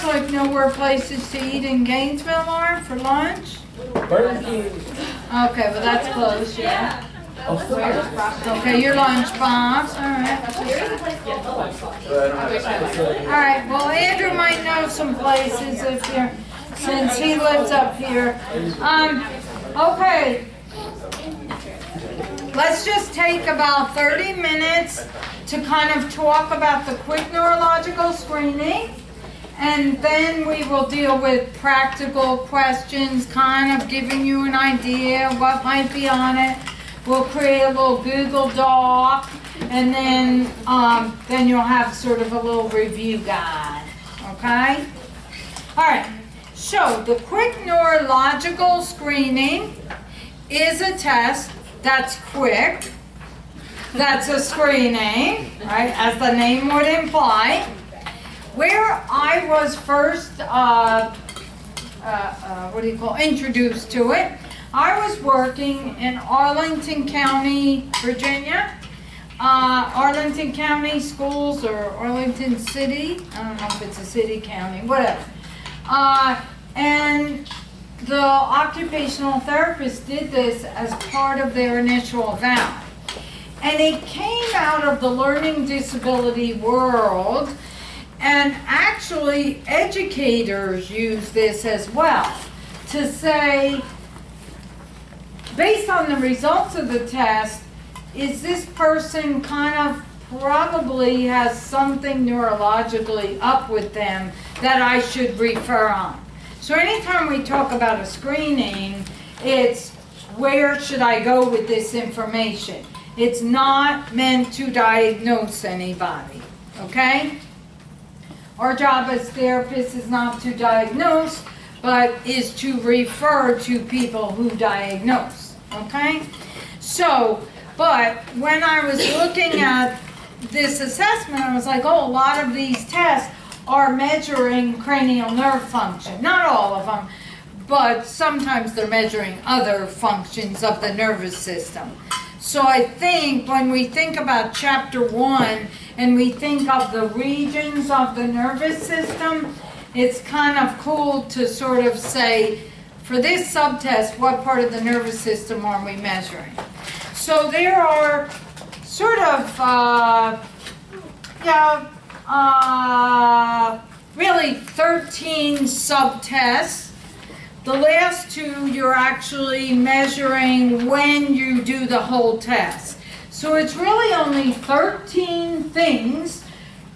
like know where places to eat in Gainesville are for lunch? Burger King. Okay, well that's close, yeah. Okay, your lunch box, alright. Alright, well Andrew might know some places if you're, since he lives up here. Okay. Let's just take about 30 minutes to kind of talk about the quick neurological screening. And then we will deal with practical questions, kind of giving you an idea of what might be on it. We'll create a little Google Doc, and then you'll have sort of a little review guide, okay? All right, so the quick neurological screening is a test that's quick. That's a screening, right, as the name would imply. Where I was first, introduced to it, I was working in Arlington County, Virginia. Arlington County Schools or Arlington City. I don't know if it's a city, county, whatever. And the occupational therapist did this as part of their initial eval. And it came out of the learning disability world. And actually, educators use this as well to say, based on the results of the test, is this person kind of probably has something neurologically up with them that I should refer on? So anytime we talk about a screening, it's where should I go with this information? It's not meant to diagnose anybody, okay? Our job as therapists is not to diagnose, but is to refer to people who diagnose, okay? So, but when I was looking at this assessment, I was like, oh, a lot of these tests are measuring cranial nerve function. Not all of them, but sometimes they're measuring other functions of the nervous system. So I think when we think about chapter 1 and we think of the regions of the nervous system, it's kind of cool to sort of say, for this subtest, what part of the nervous system are we measuring? So there are sort of, really 13 subtests. The last two, you're actually measuring when you do the whole test. So it's really only 13 things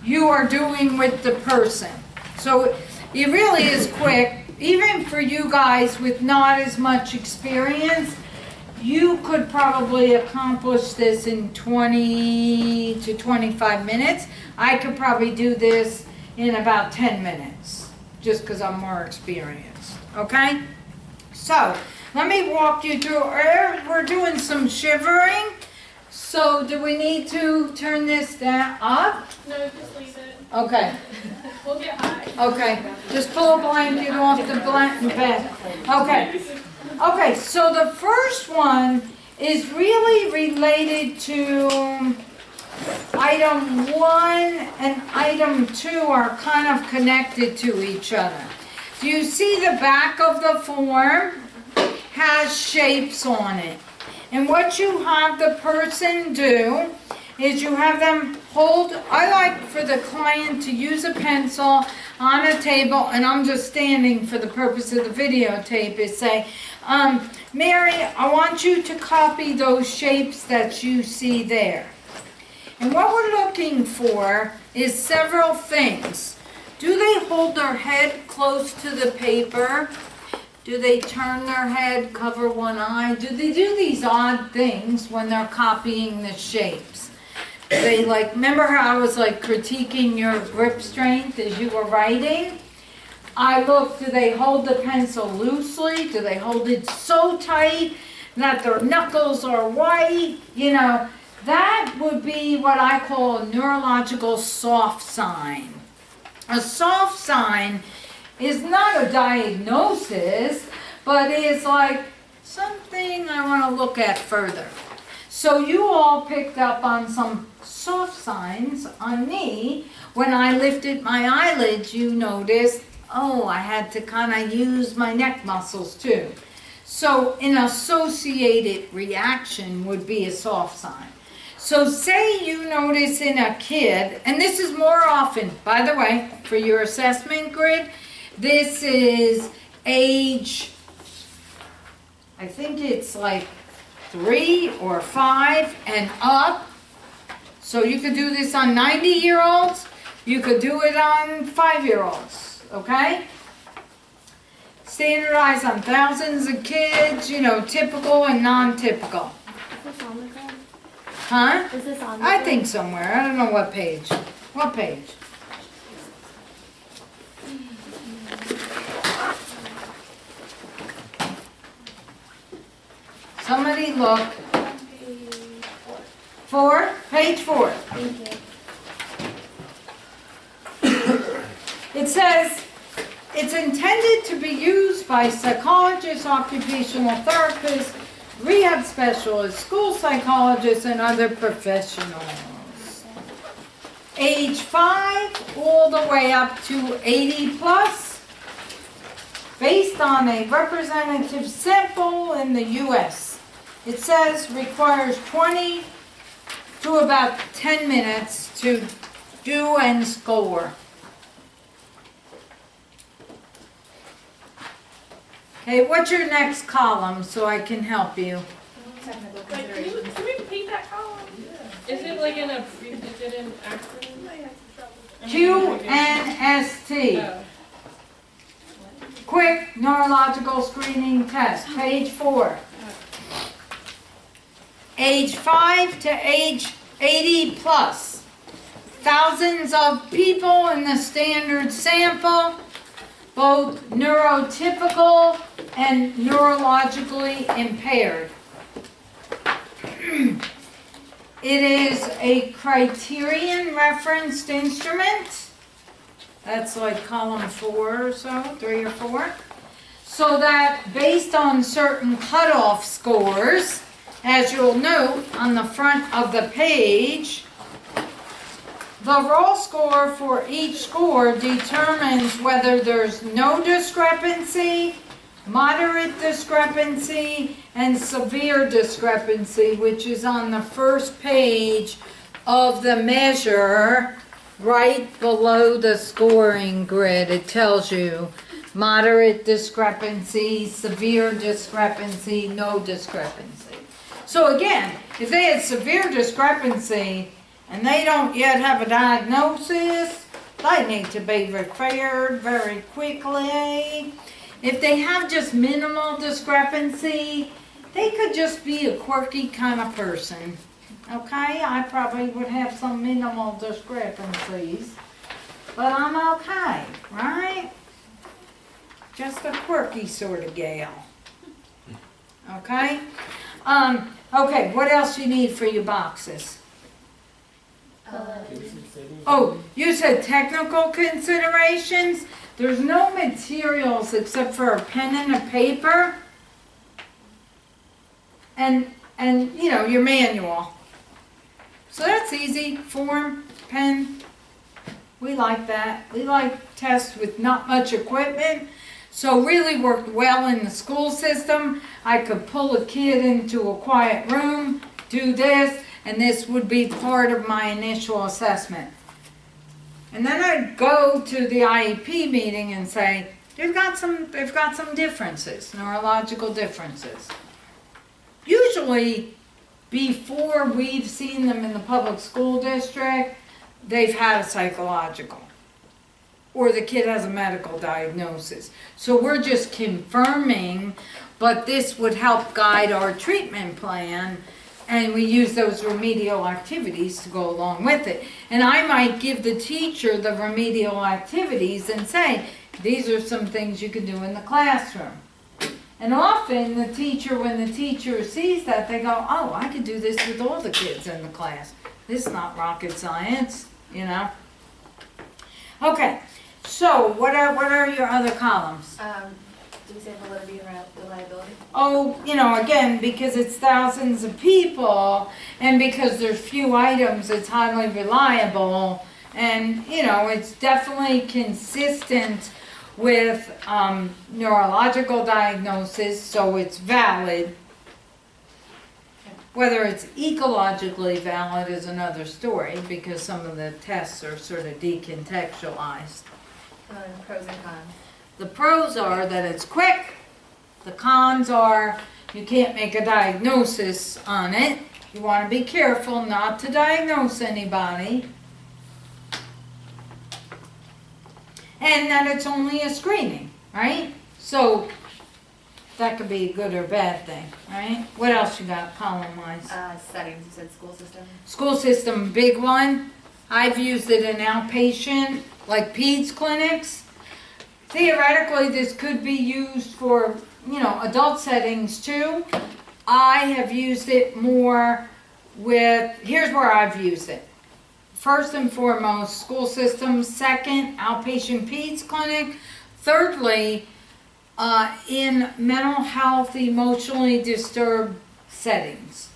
you are doing with the person. So it really is quick. Even for you guys with not as much experience, you could probably accomplish this in 20 to 25 minutes. I could probably do this in about 10 minutes, just because I'm more experienced, okay? So, let me walk you through. We're doing some shivering. So, do we need to turn this down up? No, just leave it. Okay. We'll get high. Okay, just pull a blanket off the bed. Okay. Okay, so the first one is really related to item 1 and item 2 are kind of connected to each other. Do you see the back of the form has shapes on it? And what you have the person do is you have them hold, I like for the client to use a pencil on a table, and I'm just standing for the purpose of the videotape, is say, Mary, I want you to copy those shapes that you see there. And what we're looking for is several things. Do they hold their head close to the paper? Do they turn their head, cover one eye? Do they do these odd things when they're copying the shapes? They like, remember how I was like critiquing your grip strength as you were writing? I look, do they hold the pencil loosely? Do they hold it so tight that their knuckles are white? You know, that would be what I call a neurological soft sign. A soft sign is not a diagnosis, but is like something I want to look at further. So you all picked up on some soft signs on me. When I lifted my eyelids, you noticed oh, I had to kind of use my neck muscles too. So an associated reaction would be a soft sign. So say you notice in a kid, and this is more often, by the way, for your assessment grid, this is age, I think it's like 3 or 5 and up. So you could do this on 90-year-olds, you could do it on 5-year-olds, okay? Standardized on thousands of kids, you know, typical and non-typical. Is this on the grid? Huh? Is this on the I grid? think somewhere, I don't know what page. What page? Somebody look. 4? Page 4. Thank you. It says, it's intended to be used by psychologists, occupational therapists, rehab specialists, school psychologists, and other professionals. Age 5 all the way up to 80 plus, based on a representative sample in the U.S. It says requires 20 to about 10 minutes to do and score. Okay, what's your next column so I can help you? Technical Like, can we repeat that column? Is it like in a, is it in acronym? Q N S T. Oh. Quick neurological screening test, page 4. Age 5 to age 80 plus. Thousands of people in the standard sample, both neurotypical and neurologically impaired. It is a criterion referenced instrument. That's like column 4 or so, 3 or 4. So that based on certain cutoff scores, as you'll note on the front of the page, the raw score for each score determines whether there's no discrepancy, moderate discrepancy, and severe discrepancy, which is on the first page of the measure right below the scoring grid. It tells you moderate discrepancy, severe discrepancy, no discrepancy. So again, if they had severe discrepancy and they don't yet have a diagnosis, they need to be referred very quickly. If they have just minimal discrepancy, they could just be a quirky kind of person. Okay, I probably would have some minimal discrepancies, but I'm okay, right? Just a quirky sort of gal. Okay? Okay, what else you need for your boxes? Oh, you said technical considerations? There's no materials except for a pen and a paper and you know, your manual. So that's easy. Form, pen. We like that. We like tests with not much equipment. So really worked well in the school system. I could pull a kid into a quiet room, do this, and this would be part of my initial assessment. And then I'd go to the IEP meeting and say, they've got some differences, neurological differences. Usually, before we've seen them in the public school district, they've had a psychological. Or the kid has a medical diagnosis. So we're just confirming, but this would help guide our treatment plan, and we use those remedial activities to go along with it. And I might give the teacher the remedial activities and say, these are some things you can do in the classroom. And often the teacher, when the teacher sees that, they go, oh, I could do this with all the kids in the class. This is not rocket science, you know. Okay, so what are your other columns? Do we say validity and reliability? Oh, you know, again, because it's thousands of people and because there's few items, it's highly reliable, and, you know, it's definitely consistent with neurological diagnosis, so it's valid. Whether it's ecologically valid is another story, because some of the tests are sort of decontextualized. Pros and cons. The pros are that it's quick. The cons are you can't make a diagnosis on it. You want to be careful not to diagnose anybody. And that it's only a screening, right? So that could be a good or bad thing, right? What else you got column-wise? Settings, you said school system. School system, big one. I've used it in outpatient, like peds clinics. Theoretically, this could be used for, adult settings too. I have used it more with, here's where I've used it. First and foremost, school system. Second, outpatient peds clinic. Thirdly, in mental health, emotionally disturbed settings.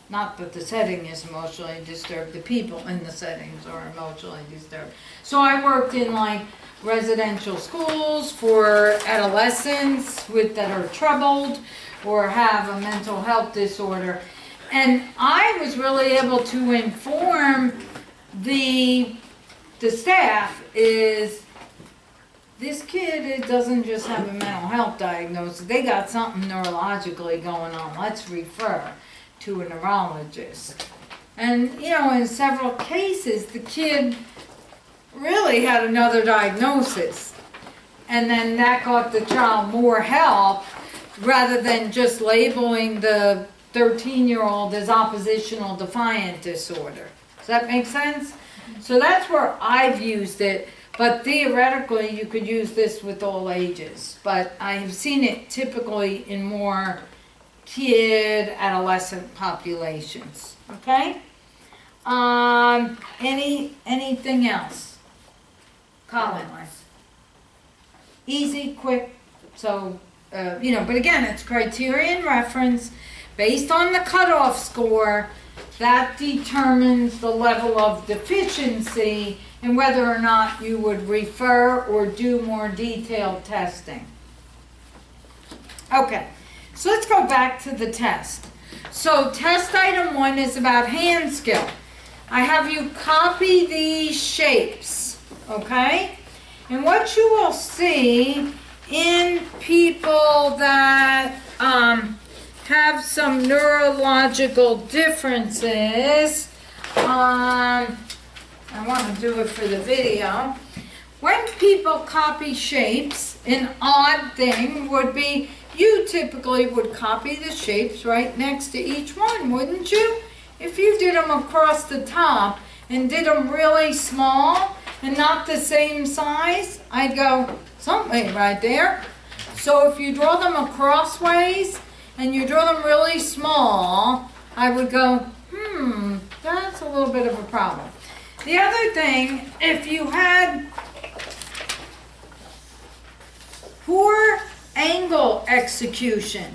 Not that the setting is emotionally disturbed, the people in the settings are emotionally disturbed. So I worked in like residential schools for adolescents that are troubled or have a mental health disorder. And I was really able to inform the staff is this kid, it doesn't just have a mental health diagnosis, they got something neurologically going on. Let's refer to a neurologist. And in several cases, the kid really had another diagnosis. And then that got the child more help rather than just labeling the 13-year-old as oppositional defiant disorder. Does that make sense? So that's where I've used it. But theoretically, you could use this with all ages. But I have seen it typically in more kid, adolescent populations. Okay? Anything else? Column-wise. Easy, quick. So, but again, it's criterion reference based on the cutoff score. That determines the level of deficiency and whether or not you would refer or do more detailed testing. Okay, so let's go back to the test. So test item 1 is about hand skill. I have you copy these shapes, okay? And what you will see in people that have some neurological differences, I want to do it for the video. When people copy shapes, an odd thing would be you typically would copy the shapes right next to each one, wouldn't you? If you did them across the top and did them really small and not the same size, I'd go, something right there. So if you draw them acrossways and you draw them really small, I would go, that's a little bit of a problem. The other thing, if you had poor angle execution,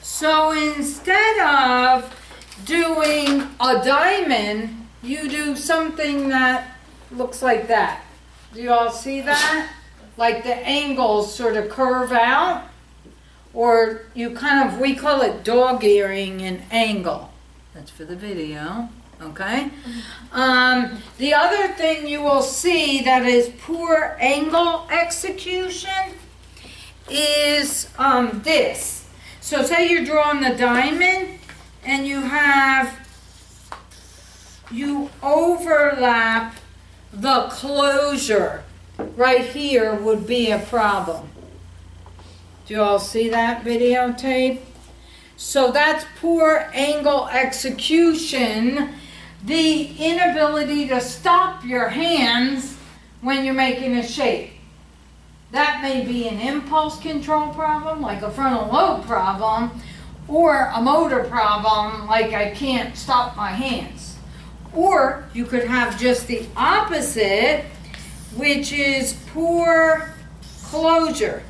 so instead of doing a diamond, you do something that looks like that. Do you all see that? Like the angles sort of curve out, or you we call it dog-earing an angle. That's for the video, okay? The other thing you will see that is poor angle execution is this. So say you're drawing the diamond and you overlap the closure. Right here would be a problem. Do you all see that videotape? So that's poor angle execution, the inability to stop your hands when you're making a shape. That may be an impulse control problem, like a frontal lobe problem, or a motor problem, like I can't stop my hands. Or you could have just the opposite, which is poor closure.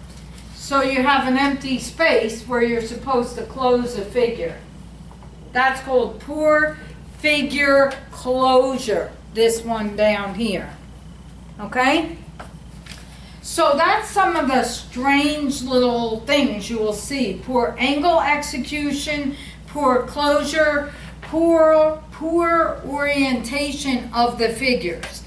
So you have an empty space where you're supposed to close a figure. That's called poor figure closure, this one down here. Okay? So that's some of the strange little things you will see. Poor angle execution, poor closure, poor orientation of the figures.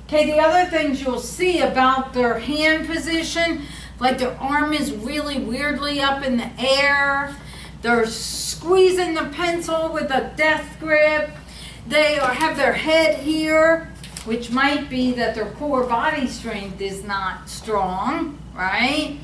Okay, the other things you'll see about their hand position, like their arm is really weirdly up in the air. They're squeezing the pencil with a death grip. They have their head here, which might be that their core body strength is not strong, right?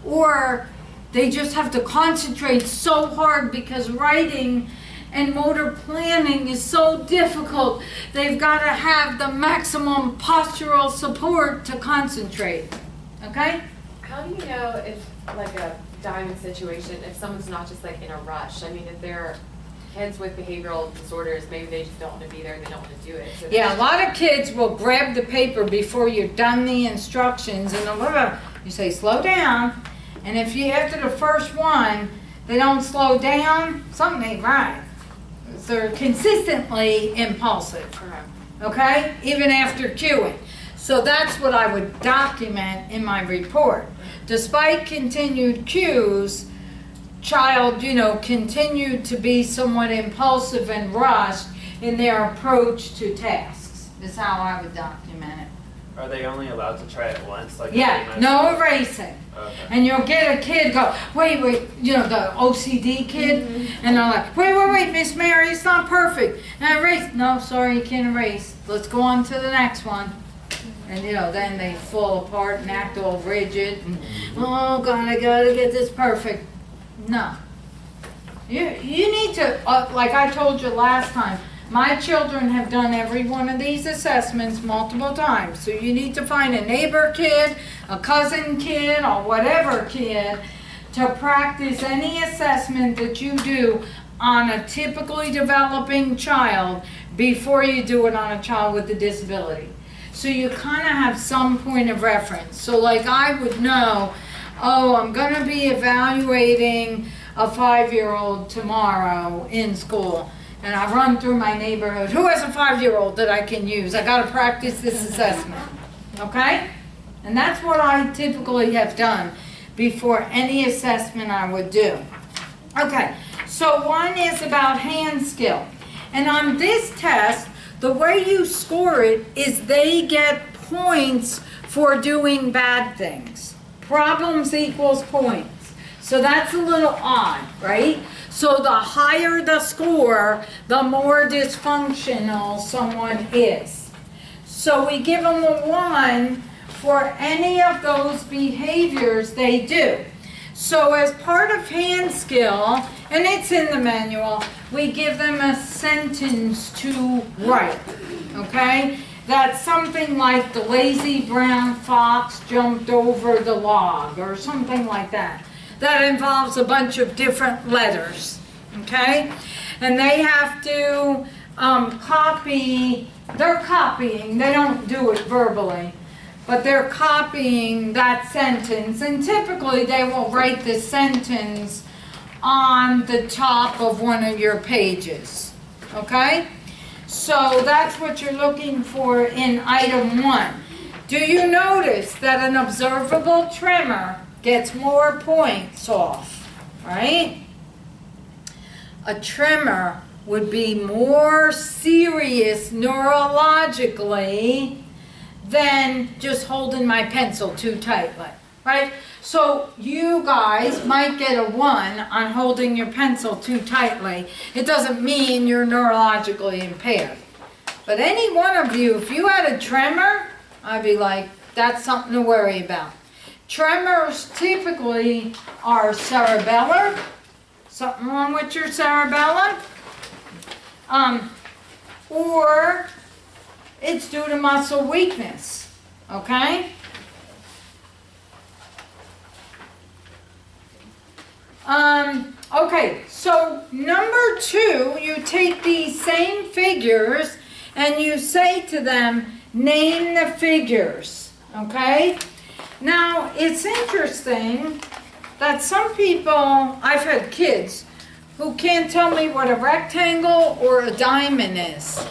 Or they just have to concentrate so hard because writing and motor planning is so difficult. They've got to have the maximum postural support to concentrate, okay? How do you know if, like a diamond situation, if someone's not just like in a rush? I mean, if they're kids with behavioral disorders, maybe they just don't want to be there, they don't want to do it. So yeah, a lot of kids will grab the paper before you've done the instructions and you say slow down, and if you after the first one they don't slow down, something ain't right. They're consistently impulsive, okay, even after cueing. So that's what I would document in my report. Despite continued cues, child, continued to be somewhat impulsive and rushed in their approach to tasks, is how I would document it. Are they only allowed to try it once? Like Yeah, no erasing. Okay. And you'll get a kid go, wait, the OCD kid, and they're like, wait, Miss Mary, it's not perfect. And I erase. No, sorry, you can't erase. Let's go on to the next one. And then they fall apart and act all rigid and, oh God, I gotta get this perfect. No. You need to, like I told you last time, my children have done every one of these assessments multiple times. So you need to find a neighbor kid, a cousin kid, or whatever kid to practice any assessment that you do on a typically developing child before you do it on a child with a disability. So you kind of have some point of reference. So like I would know, oh, I'm going to be evaluating a 5-year-old tomorrow in school. And I run through my neighborhood. Who has a 5-year-old that I can use? I got to practice this assessment. Okay? And that's what I typically have done before any assessment I would do. Okay, so one is about hand skill. And on this test, the way you score it is they get points for doing bad things. Problems equals points. So that's a little odd, right? So the higher the score, the more dysfunctional someone is. So we give them a 1 for any of those behaviors they do. So as part of hand skill, and it's in the manual, we give them a sentence to write, okay? That's something like the lazy brown fox jumped over the log or something like that. That involves a bunch of different letters, okay? And they have to copy, they're copying, they don't do it verbally, but they're copying that sentence, and typically they will write the sentence on the top of one of your pages, okay? So that's what you're looking for in item 1. Do you notice that an observable tremor gets more points off, right? A tremor would be more serious neurologically than just holding my pencil too tightly, right? So you guys might get a 1 on holding your pencil too tightly. It doesn't mean you're neurologically impaired. But any one of you, if you had a tremor, I'd be like, that's something to worry about. Tremors typically are cerebellar. Something wrong with your cerebellum? Or it's due to muscle weakness, okay? Okay, so number 2, you take these same figures and you say to them, name the figures, okay? Now, it's interesting that some people, I've had kids who can't tell me what a rectangle or a diamond is.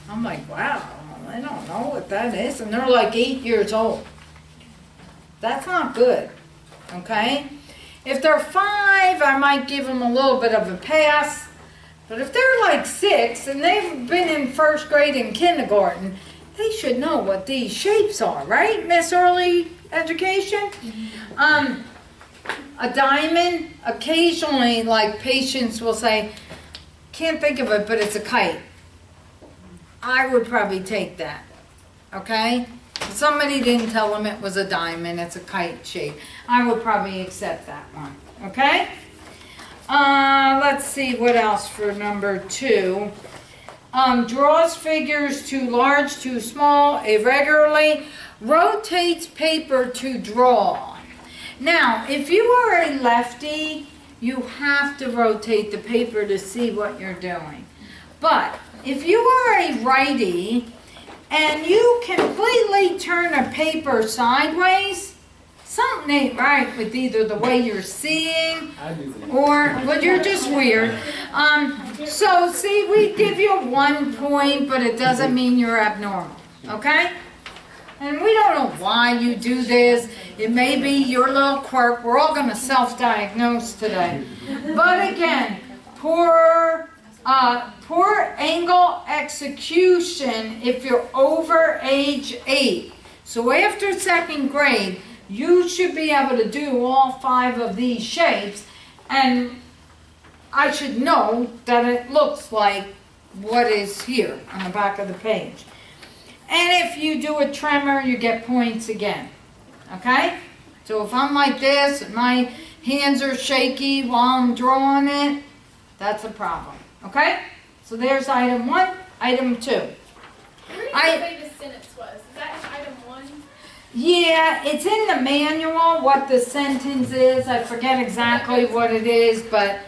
I'm like, wow, they don't know what that is, and they're like 8 years old. That's not good, okay? If they're 5, I might give them a little bit of a pass. But if they're like 6 and they've been in first grade and kindergarten, they should know what these shapes are, right, Miss Early Education? A diamond, occasionally, like patients will say, can't think of it, but it's a kite. I would probably take that, okay? If somebody didn't tell them it was a diamond, it's a kite shape, I would probably accept that one, okay? Let's see what else for number 2. Draws figures too large, too small, irregularly, rotates paper to draw. Now, if you are a lefty, you have to rotate the paper to see what you're doing. But if you are a righty and you completely turn a paper sideways, something ain't right with either the way you're seeing or, well, you're just weird. So see, we give you 1 point, but it doesn't mean you're abnormal, okay? And we don't know why you do this. It may be your little quirk. We're all going to self-diagnose today. But again, poor angle execution if you're over age 8. So after 2nd grade, you should be able to do all 5 of these shapes, and I should know that it looks like what is here on the back of the page. And if you do a tremor, you get points again, okay? So if I'm like this and my hands are shaky while I'm drawing it, that's a problem, okay? So there's item 1, item 2. Where did you say the sentence was? Is that in item 1? Yeah, it's in the manual what the sentence is. I forget exactly what it is, but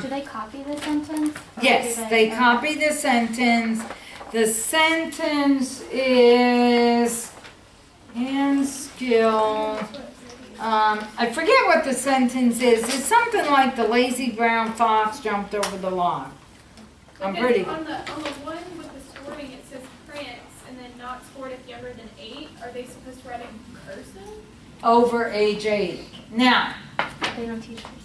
Do they copy the sentence? yes, they copy the sentence. The sentence is hand skill. I forget what the sentence is. It's something like the lazy brown fox jumped over the log. I'm Because pretty. on the one with the scoring, it says prints and then not scored if younger than 8. Are they supposed to write in cursive? Over age 8. Now, They don't teach cursive.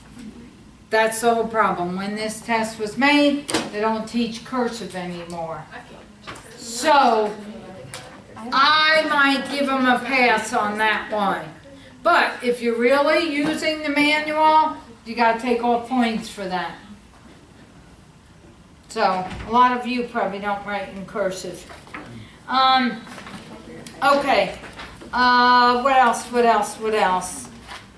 that's the whole problem. When this test was made, they don't teach cursive anymore. I can't. So, I might give them a pass on that one. But if you're really using the manual, you got to take all points for that. So, a lot of you probably don't write in cursive. Okay. What else?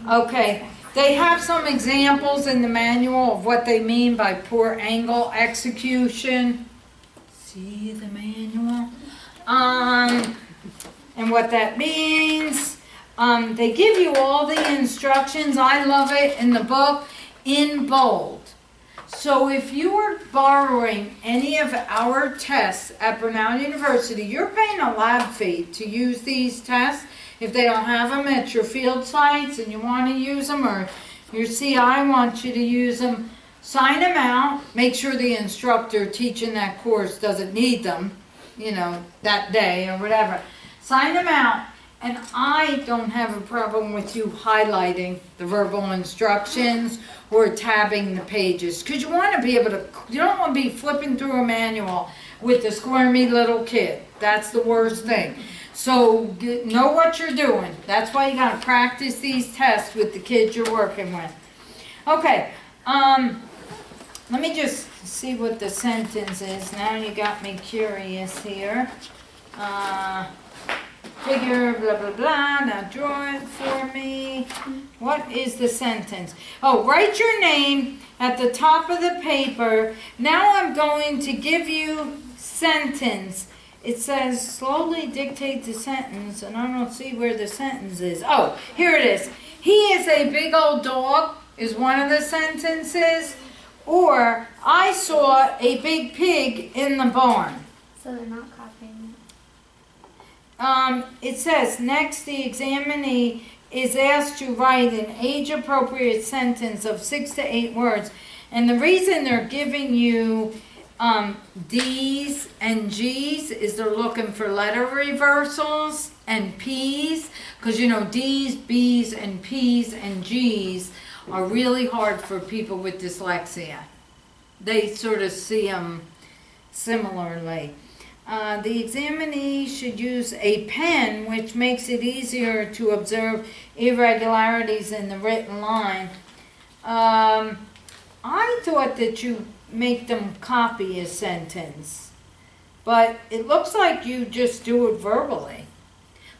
Okay. They have some examples in the manual of what they mean by poor angle execution. See the manual? And what that means. They give you all the instructions. I love it in the book in bold. So if you are borrowing any of our tests at Brenau University, you're paying a lab fee to use these tests. If they don't have them at your field sites and you want to use them, or your CI wants you to use them, sign them out. Make sure the instructor teaching that course doesn't need them, you know, that day or whatever. Sign them out. And I don't have a problem with you highlighting the verbal instructions or tabbing the pages. Because you want to be able to, you don't want to be flipping through a manual with a squirmy little kid. That's the worst thing. So know what you're doing. That's why you got to practice these tests with the kids you're working with. Okay, let me just see what the sentence is. Now you got me curious here. Figure, blah, blah, blah. Now draw it for me. What is the sentence? Oh, write your name at the top of the paper. Now I'm going to give you sentence. It says slowly dictate the sentence, and I don't see where the sentence is. Oh, here it is. He is a big old dog is one of the sentences. Or, I saw a big pig in the barn. So they're not copying It says, next the examinee is asked to write an age-appropriate sentence of 6 to 8 words. And the reason they're giving you D's and G's is they're looking for letter reversals, and P's, because you know D's, B's, and P's and G's are really hard for people with dyslexia. They sort of see them similarly. The examinee should use a pen, which makes it easier to observe irregularities in the written line. I thought that you make them copy a sentence, but it looks like you just do it verbally,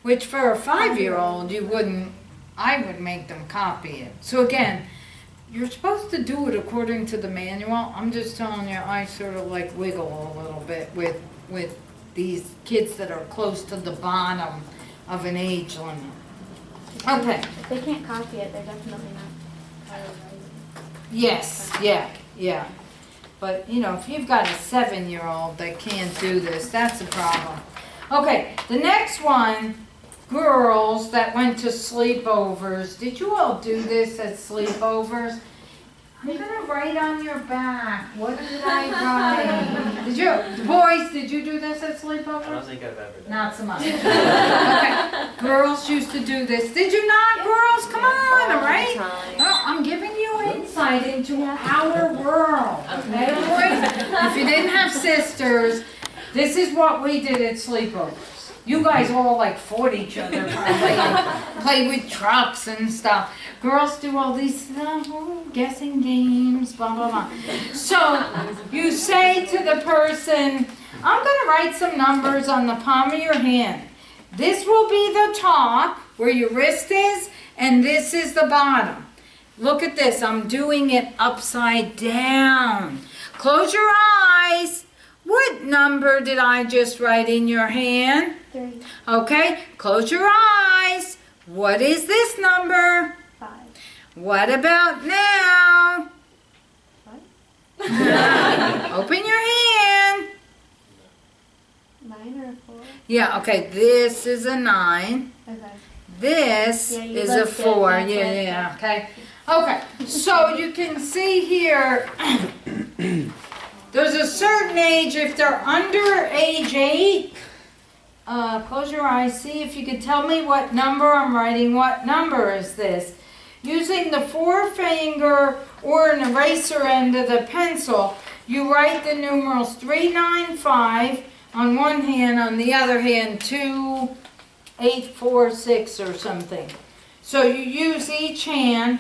which for a 5-year-old you wouldn't. I would make them copy it. So again, you're supposed to do it according to the manual. I'm just telling you, I sort of like wiggle a little bit with these kids that are close to the bottom of an age limit. Okay. If they can't copy it, they're definitely not prioritizing. Yes, yeah. But, you know, if you've got a 7-year-old that can't do this, that's a problem. Okay, the next one, girls that went to sleepovers. Did you all do this at sleepovers? I'm going to write on your back. What did I write? Did you, boys, did you do this at sleepovers? I don't think I've ever done Not so much. Okay, girls used to do this. Did you not, girls? Come on, all right? Well, I'm giving you insight into our world, okay, boys? If you didn't have sisters, this is what we did at sleepovers. You guys all like fought each other, play with trucks and stuff. Girls do all these guessing games, blah, blah, blah. So you say to the person, I'm going to write some numbers on the palm of your hand. This will be the top where your wrist is, and this is the bottom. Look at this. I'm doing it upside down. Close your eyes. What number did I just write in your hand? 3, Okay, close your eyes. What is this number? 5. What about now? What? Open your hand. 9 or 4? Yeah, okay, this is a 9. Okay. This Yeah, you is a looked it, 4. that's Yeah, it. yeah, okay. Okay, so you can see here, there's a certain age, if they're under age 8, close your eyes, see if you can tell me what number I'm writing. What number is this? Using the forefinger or an eraser end of the pencil, you write the numerals 395 on one hand, on the other hand 2846 or something. So you use each hand,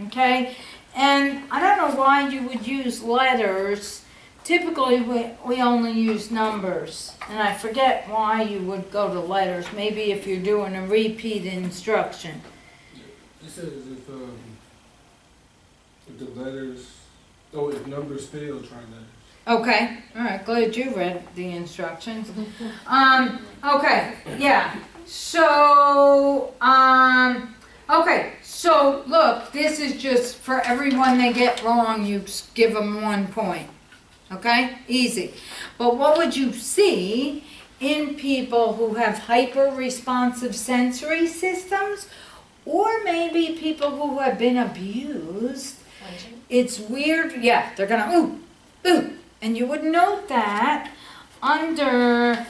okay? And I don't know why you would use letters. Typically, we only use numbers, and I forget why you would go to letters. Maybe if you're doing a repeat instruction. It says if the letters, if numbers fail, try letters. Okay, all right, glad you read the instructions. Okay, yeah, so, okay, so look, this is just for everyone they get wrong, you give them 1 point. Okay, easy. But what would you see in people who have hyper-responsive sensory systems, or maybe people who have been abused? It's weird, yeah, they're gonna ooh, ooh, and you would note that under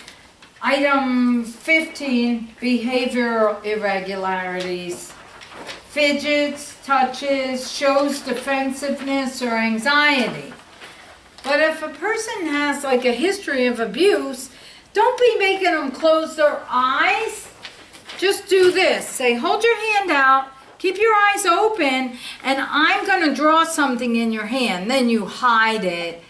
item 15, behavioral irregularities, fidgets, touches, shows defensiveness or anxiety. But if a person has like a history of abuse, don't be making them close their eyes. Just do this. Say, hold your hand out, keep your eyes open, and I'm going to draw something in your hand. Then you hide it,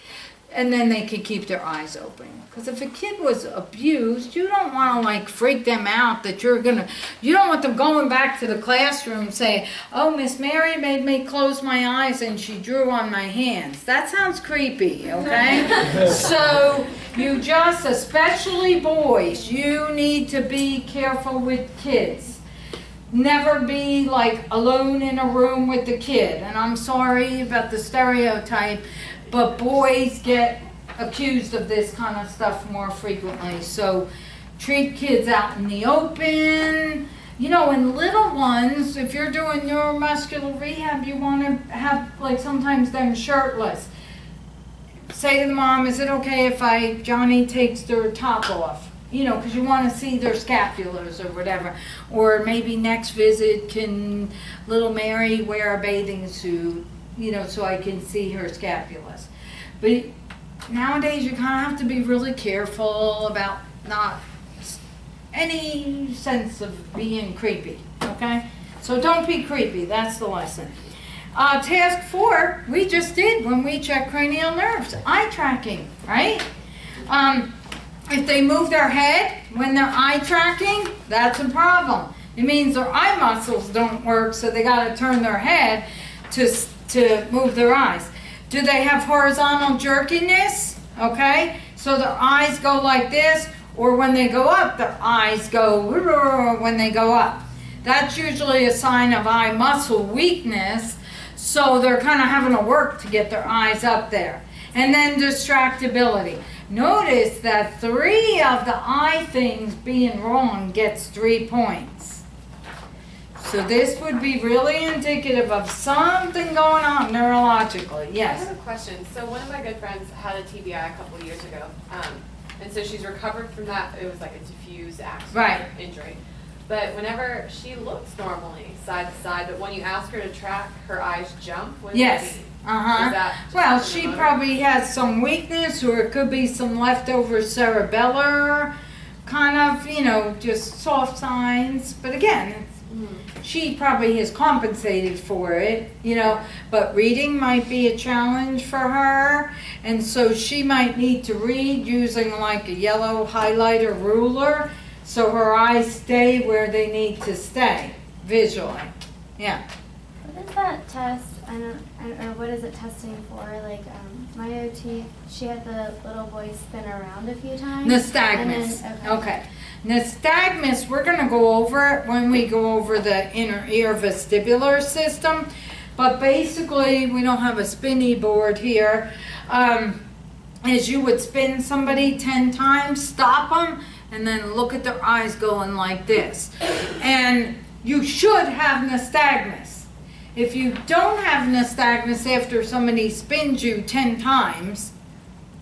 and then they can keep their eyes open. Because if a kid was abused, you don't want to like freak them out that you don't want them going back to the classroom saying, oh, Miss Mary made me close my eyes and she drew on my hands. That sounds creepy, okay? So you just, especially boys, you need to be careful with kids. Never be like alone in a room with the kid. And I'm sorry about the stereotype, but boys get accused of this kind of stuff more frequently. So treat kids out in the open. You know, in little ones, if you're doing neuromuscular rehab, you want to have like sometimes them shirtless. say to the mom, is it okay if Johnny takes their top off? You know, because you want to see their scapulas or whatever. Or maybe next visit, can little Mary wear a bathing suit, you know, so I can see her scapulas. But nowadays you kind of have to be really careful about not any sense of being creepy, okay? So don't be creepy, that's the lesson. Task 4, we just did when we checked cranial nerves, eye tracking, right? If they move their head when they're eye tracking, that's a problem. It means their eye muscles don't work, so they got to turn their head to move their eyes. Do they have horizontal jerkiness? Okay, so their eyes go like this, or when they go up, their eyes go when they go up. That's usually a sign of eye muscle weakness, so they're kind of having to work to get their eyes up there. And then distractibility. Notice that 3 of the eye things being wrong gets 3 points. So this would be really indicative of something going on neurologically. Yes? I have a question. So one of my good friends had a TBI a couple of years ago. And so she's recovered from that. It was like a diffuse accident Right. injury. But whenever she looks normally side to side, but when you ask her to track, her eyes jump. What does that Yes. mean? Uh-huh. Is that just Well, something she motor? probably has some weakness, or it could be some leftover cerebellar kind of, you know, just soft signs. But again, she probably has compensated for it, you know, but reading might be a challenge for her, and so she might need to read using like a yellow highlighter ruler so her eyes stay where they need to stay visually. Yeah. What is that test? I don't, or what is it testing for? Like, my OT, she had the little boy spin around a few times. Nystagmus. And then, Okay. Nystagmus, we're going to go over it when we go over the inner ear vestibular system. But basically, we don't have a spinny board here. As you would spin somebody 10 times, stop them, and then look at their eyes going like this. And you should have nystagmus. If you don't have nystagmus after somebody spins you 10 times,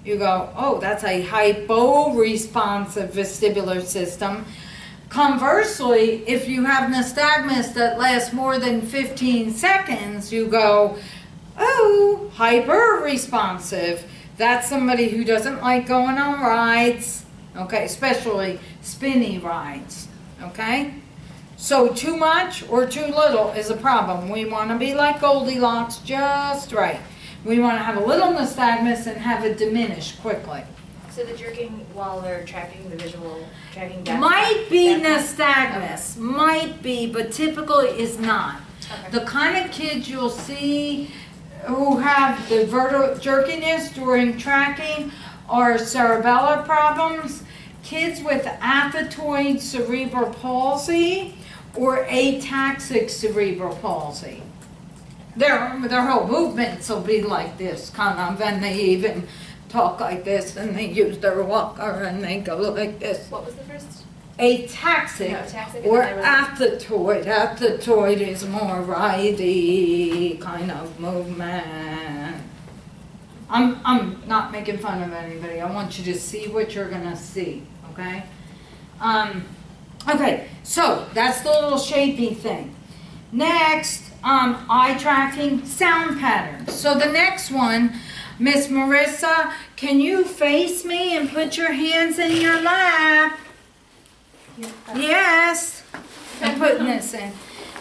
you go, oh, that's a hypo-responsive vestibular system. Conversely, if you have nystagmus that lasts more than 15 seconds, you go, oh, hyper-responsive. That's somebody who doesn't like going on rides, okay, especially spinny rides, okay? So too much or too little is a problem. We want to be like Goldilocks, just right. We want to have a little nystagmus and have it diminish quickly. So the jerking while they're tracking the visual, tracking back. Might be that's- nystagmus, might be, but typically is not. Okay. The kind of kids you'll see who have the jerkiness during tracking are cerebellar problems, kids with athetoid cerebral palsy or ataxic cerebral palsy. Their whole movements will be like this, kind of, and they even talk like this, and they use their walker, and they go like this. What was the first? Ataxic, No, ataxic, or and then there athetoid. Athetoid is more ridey kind of movement. I'm not making fun of anybody. I want you to see what you're gonna see, okay? Okay, so that's the little shapy thing. Next, eye tracking, sound patterns. So the next one, Miss Marissa, can you face me and put your hands in your lap? Yes. I'm putting this in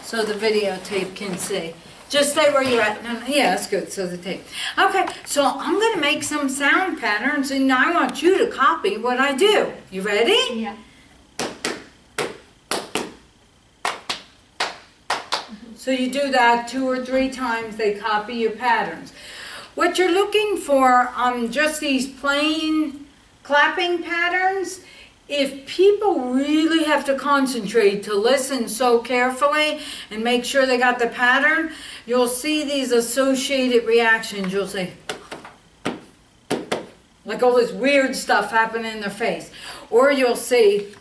so the videotape can see. Just stay where you're at. No, yeah, that's good. So the tape. Okay, so I'm going to make some sound patterns, and I want you to copy what I do. You ready? Yeah. So you do that 2 or 3 times, they copy your patterns. What you're looking for on just these plain clapping patterns, if people really have to concentrate to listen so carefully and make sure they got the pattern, you'll see these associated reactions. You'll say, like all this weird stuff happening in their face. Or you'll see,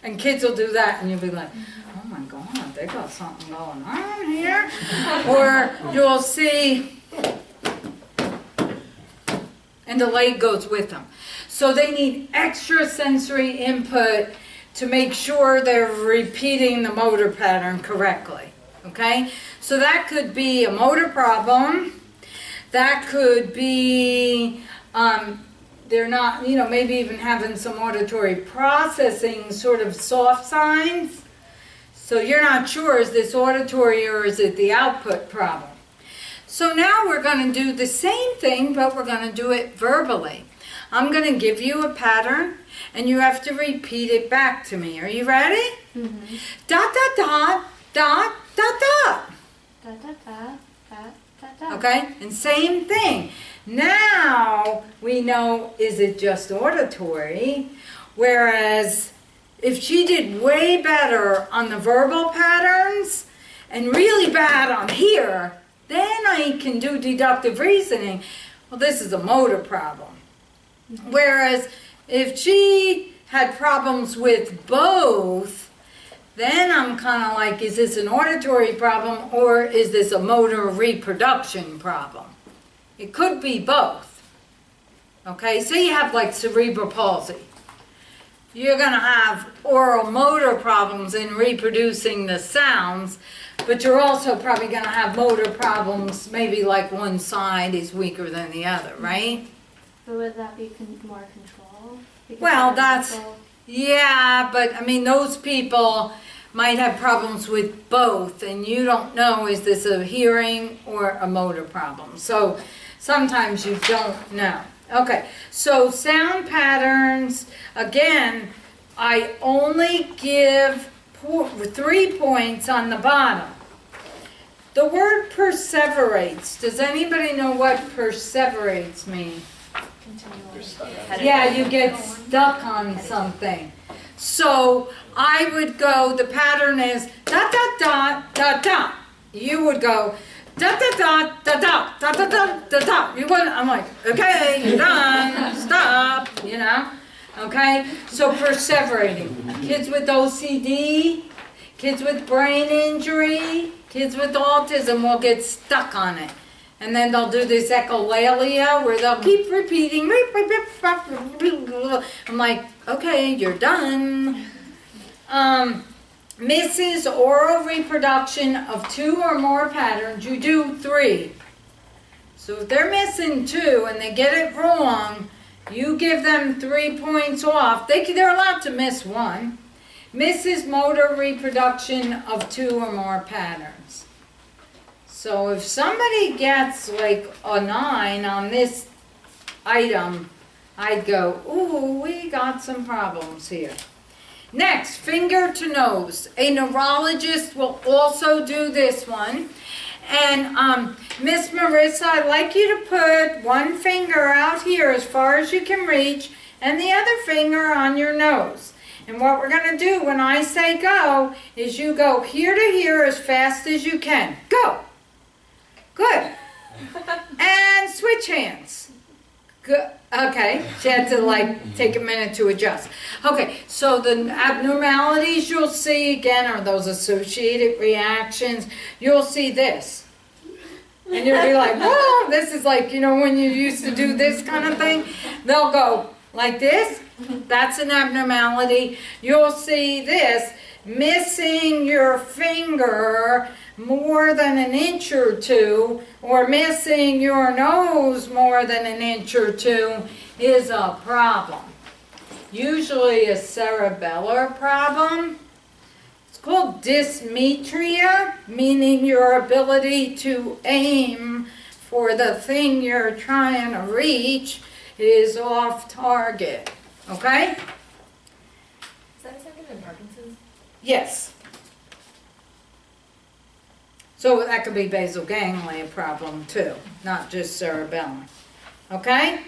and kids will do that, and you'll be like, oh my God, they got something going on here. Or you'll see and the leg goes with them. So they need extra sensory input to make sure they're repeating the motor pattern correctly, okay? So that could be a motor problem. That could be they're not, maybe even having some auditory processing sort of soft signs. So you're not sure, is this auditory or is it the output problem? So now we're going to do the same thing, but we're going to do it verbally. I'm going to give you a pattern, and you have to repeat it back to me. Are you ready? Mm-hmm. Dot, dot, dot, dot, dot, dot. Da da da da da da. Okay? And same thing. Now we know, is it just auditory? Whereas if she did way better on the verbal patterns and really bad on here, then I can do deductive reasoning. Well, this is a motor problem. Whereas if she had problems with both, then I'm kind of like, is this an auditory problem or is this a motor reproduction problem? It could be both. Okay, say you have like cerebral palsy. You're going to have oral motor problems in reproducing the sounds, but you're also probably going to have motor problems, maybe like one side is weaker than the other, right? But would that be more control? Because Well, they're that's, muscle- yeah, but I mean, those people might have problems with both, and you don't know, is this a hearing or a motor problem? So sometimes you don't know. Okay, so sound patterns, again, I only give 3 points on the bottom. The word perseverates, does anybody know what perseverates mean? Yeah, you get stuck on something. So I would go, the pattern is dot, dot, dot, dot, dot. You would go dot, dot, dot, dot, dot, dot, dot, dot, dot, dot. You wouldn't, I'm like, okay, you're done, stop, Okay, so perseverating. Kids with OCD, kids with brain injury, kids with autism will get stuck on it. And then they'll do this echolalia where they'll keep repeating. I'm like, okay, you're done. Misses oral reproduction of 2 or more patterns, you do 3. So if they're missing 2 and they get it wrong, you give them 3 points off. They're allowed to miss 1. Misses motor reproduction of 2 or more patterns. So if somebody gets like a 9 on this item, I'd go, ooh, we got some problems here. Next, finger to nose. A neurologist will also do this one. And Miss Marissa, I'd like you to put one finger out here as far as you can reach and the other finger on your nose. And what we're going to do when I say go is you go here to here as fast as you can. Go! Good. And switch hands. Good. Okay, she had to take a minute to adjust. Okay, so the abnormalities you'll see again are those associated reactions. You'll see this. And you'll be like, whoa, this is like, when you used to do this kind of thing. They'll go like this. That's an abnormality. You'll see this, missing your finger more than an inch or 2, or missing your nose more than an inch or 2 is a problem. Usually a cerebellar problem. It's called dysmetria, meaning your ability to aim for the thing you're trying to reach is off target. Okay? Is that a second in Parkinson's? Yes. So that could be basal ganglia problem too, not just cerebellum. Okay?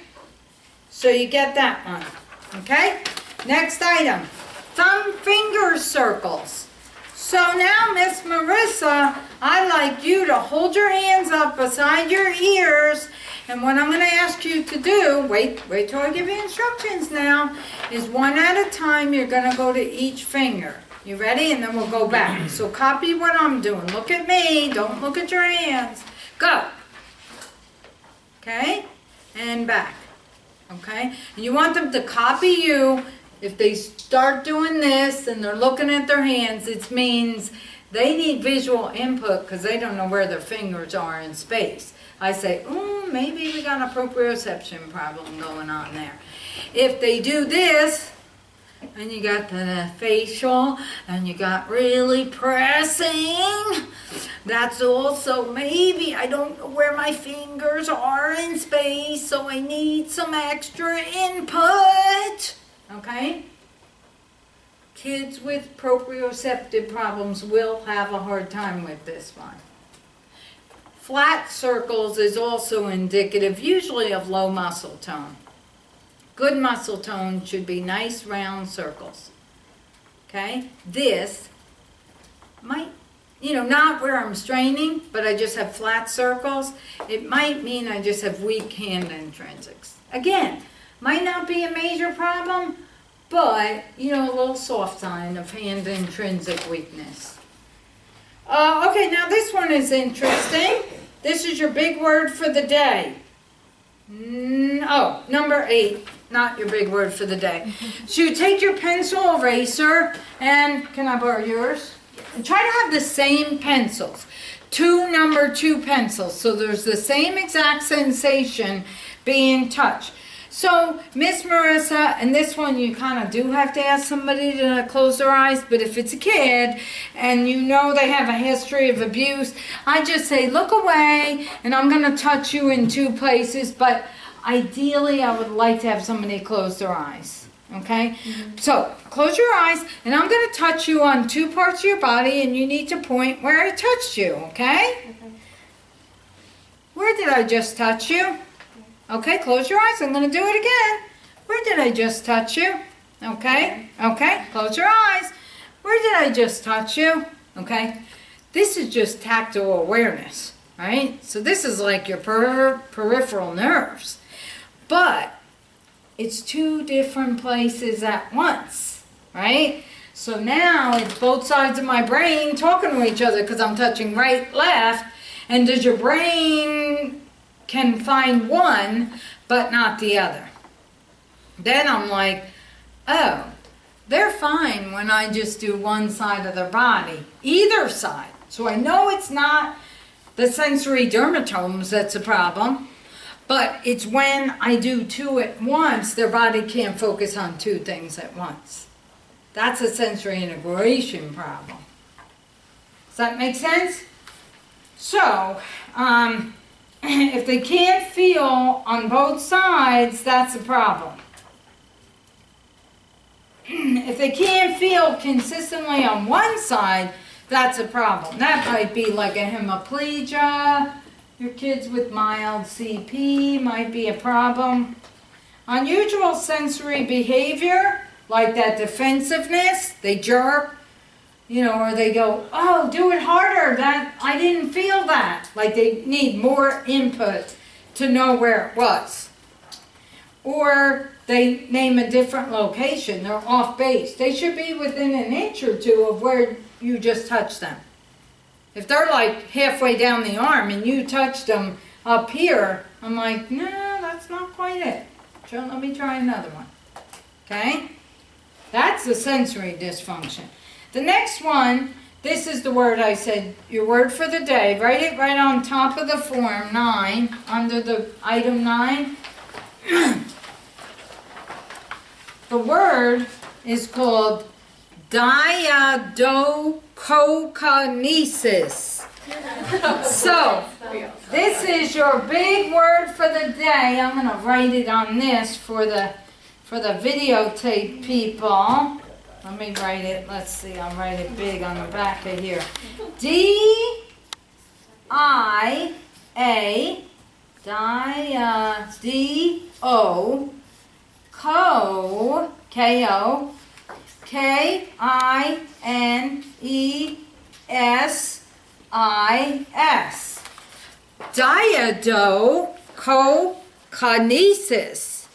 So you get that one. Okay? Next item. Thumb finger circles. So now, Miss Marissa, I'd like you to hold your hands up beside your ears, and what I'm going to ask you to do, wait till I give you instructions now, is one at a time you're going to go to each finger. You ready? And then we'll go back. So copy what I'm doing. Look at me. Don't look at your hands. Go. Okay? And back. okay? And you want them to copy you. If they start doing this and they're looking at their hands, it means they need visual input because they don't know where their fingers are in space. I say, oh, maybe we got a proprioception problem going on there. If they do this, and you got the facial, and you got really pressing, that's also maybe I don't know where my fingers are in space, so I need some extra input. Okay? Kids with proprioceptive problems will have a hard time with this one. Flat circles is also indicative, usually of low muscle tone. Good muscle tone should be nice round circles. Okay? This might, not where I'm straining, but I just have flat circles. It might mean I just have weak hand intrinsics. Again, might not be a major problem, but, a little soft sign of hand intrinsic weakness. Okay, now this one is interesting. This is your big word for the day. Number 8, not your big word for the day. So you take your pencil eraser, and can I borrow yours? And try to have the same pencils. 2 number 2 pencils, so there's the same exact sensation being touched. So, Miss Marissa, and this one you kind of do have to ask somebody to close their eyes, but if it's a kid and you know they have a history of abuse, I just say, look away, and I'm going to touch you in 2 places, but ideally I would like to have somebody close their eyes, okay? Mm-hmm. So, close your eyes, and I'm going to touch you on 2 parts of your body, and you need to point where I touched you, okay? Where did I just touch you? Okay, close your eyes. I'm going to do it again. Where did I just touch you? Okay, close your eyes. Where did I just touch you? Okay, this is just tactile awareness, right? So this is like your peripheral nerves. But it's 2 different places at once, right? So now it's both sides of my brain talking to each other because I'm touching right, left. And does your brain can find one, but not the other? Then I'm like, oh, they're fine when I just do one side of their body, either side. So I know it's not the sensory dermatomes that's a problem, but it's when I do 2 at once, their body can't focus on 2 things at once. That's a sensory integration problem. Does that make sense? So, if they can't feel on both sides, that's a problem. If they can't feel consistently on one side, that's a problem. That might be like a hemiplegia. Your kids with mild CP might be a problem. Unusual sensory behavior, like that defensiveness, they jerk, or they go, oh, do it harder, that I didn't feel that. Like they need more input to know where it was. Or they name a different location, they're off base. They should be within an inch or 2 of where you just touched them. If they're like halfway down the arm and you touched them up here, I'm like, no, that's not quite it. Let me try another one. Okay? That's the sensory dysfunction. The next one, this is the word I said, your word for the day. Write it right on top of the form, 9, under the item 9. The word is called diadochokinesis. So, this is your big word for the day. I'm going to write it on this for the videotape people. Let me write it. Let's see. I'll write it big on the back of here. D-O, K-O, K-I-N-E-S-I-S. Diadochokinesis.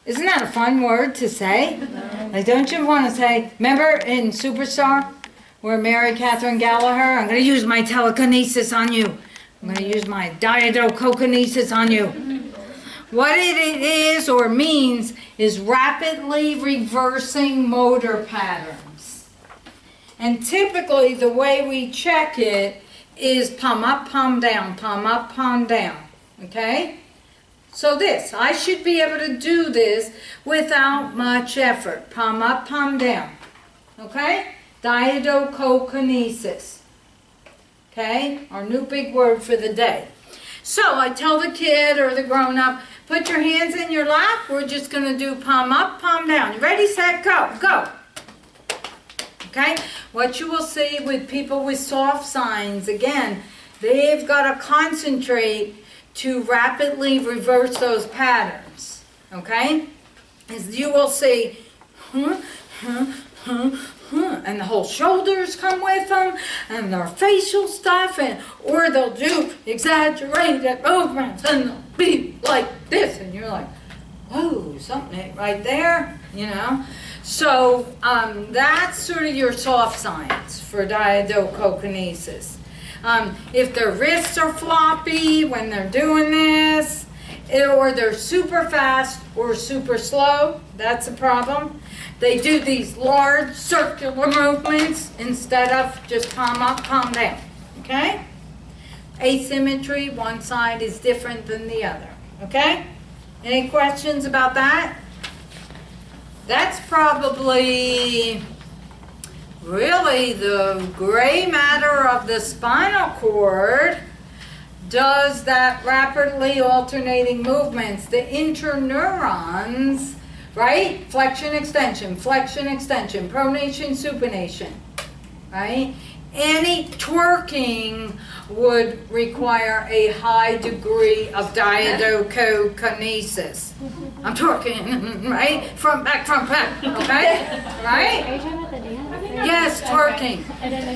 Isn't that a fun word to say? Like, don't you want to say, remember in Superstar, where Mary Catherine Gallagher, I'm going to use my telekinesis on you. I'm going to use my diadochokinesis on you. What it is or means is rapidly reversing motor patterns. And typically the way we check it is palm up, palm down, palm up, palm down. Okay? So this, I should be able to do this without much effort. Palm up, palm down. Okay? Diadochokinesis. Okay? Our new big word for the day. So I tell the kid or the grown-up, put your hands in your lap. We're just going to do palm up, palm down. You ready, set, go. Go. Okay? What you will see with people with soft signs, again, they've got to concentrate to rapidly reverse those patterns. Okay? As you will see, and the whole shoulders come with them, and their facial stuff, or they'll do exaggerated movements, and they'll be like this, and you're like, whoa, something ain't right there, you know. So that's sort of your soft signs for diadochokinesis. If their wrists are floppy when they're doing this, or they're super fast or super slow, that's a problem. They do these large circular movements instead of just palm up, palm down. Okay? Asymmetry, one side is different than the other. Okay? Any questions about that? That's probably really the gray matter of the spinal cord. Does that rapidly alternating movements, the interneurons, right? Flexion, extension, pronation, supination, right? Any twerking would require a high degree of diadochokinesis. I'm twerking, right? Front, back, okay? Right? Are you talking about the dance? Yes, twerking.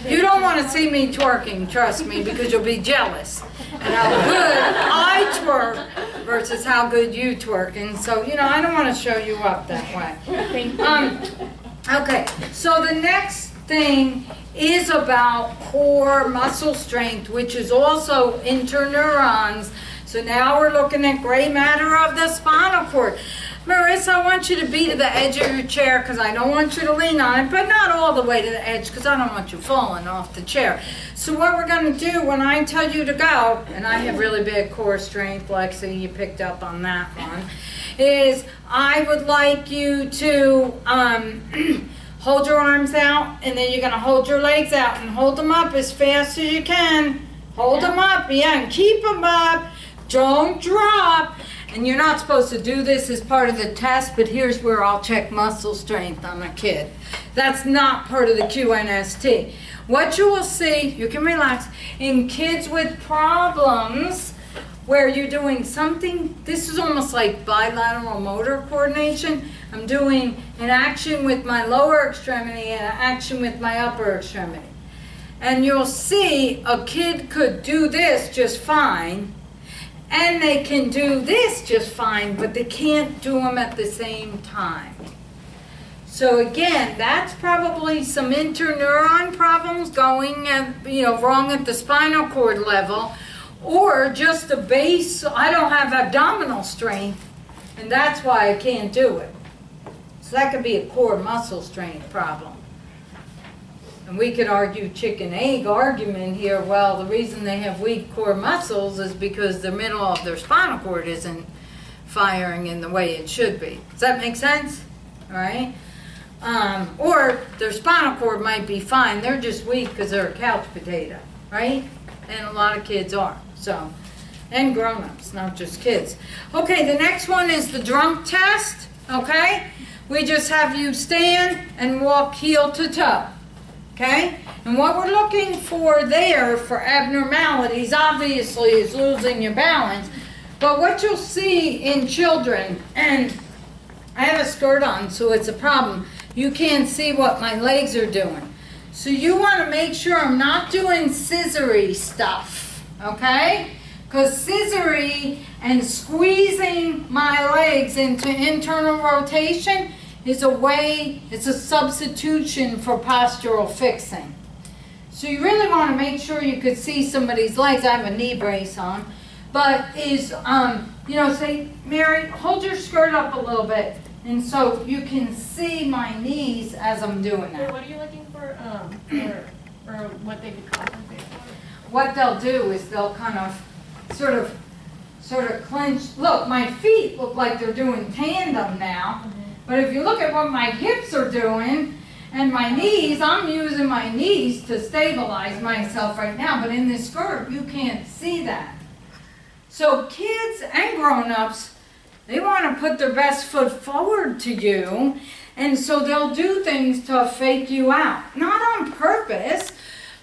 You don't want to see me twerking, trust me, because you'll be jealous. And how good I twerk versus how good you twerk. And so, you know, I don't want to show you up that way. Okay, so the next thing is about core muscle strength, which is also interneurons. So now we're looking at gray matter of the spinal cord. Marissa, I want you to be to the edge of your chair because I don't want you to lean on it, but not all the way to the edge because I don't want you falling off the chair. So what we're going to do when I tell you to go, and I have really big core strength, Lexi, you picked up on that one, is I would like you to hold your arms out, and then you're going to hold your legs out and hold them up as fast as you can. Hold them up, yeah, and keep them up. Don't drop. And you're not supposed to do this as part of the test, but here's where I'll check muscle strength on a kid. That's not part of the QNST. What you will see, you can relax, in kids with problems where you're doing something, this is almost like bilateral motor coordination. I'm doing an action with my lower extremity and an action with my upper extremity. And you'll see a kid could do this just fine, and they can do this just fine, but they can't do them at the same time. So again, that's probably some interneuron problems going at, wrong at the spinal cord level, or just the base, I don't have abdominal strength, and that's why I can't do it. So that could be a core muscle strength problem. And we could argue chicken egg argument here. Well, the reason they have weak core muscles is because the middle of their spinal cord isn't firing in the way it should be. Does that make sense? All right? Or their spinal cord might be fine. They're just weak because they're a couch potato, right? And a lot of kids are. So, and grown-ups, not just kids. Okay, the next one is the drunk test. Okay? We just have you stand and walk heel to toe. Okay? And what we're looking for there for abnormalities, obviously, is losing your balance. But what you'll see in children, and I have a skirt on, so it's a problem. You can't see what my legs are doing. So you want to make sure I'm not doing scissory stuff. Okay? Because scissory and squeezing my legs into internal rotation is a way, it's a substitution for postural fixing. So you really want to make sure you could see somebody's legs. I have a knee brace on. But is, you know, say, Mary, hold your skirt up a little bit. And so you can see my knees as I'm doing So that. what are you looking for what they could compensate for? What they'll do is they'll kind of sort of clench. Look, my feet look like they're doing tandem now. But if you look at what my hips are doing and my knees, I'm using my knees to stabilize myself right now. But in this skirt, you can't see that. So kids and grown-ups, they want to put their best foot forward to you. And so they'll do things to fake you out. Not on purpose,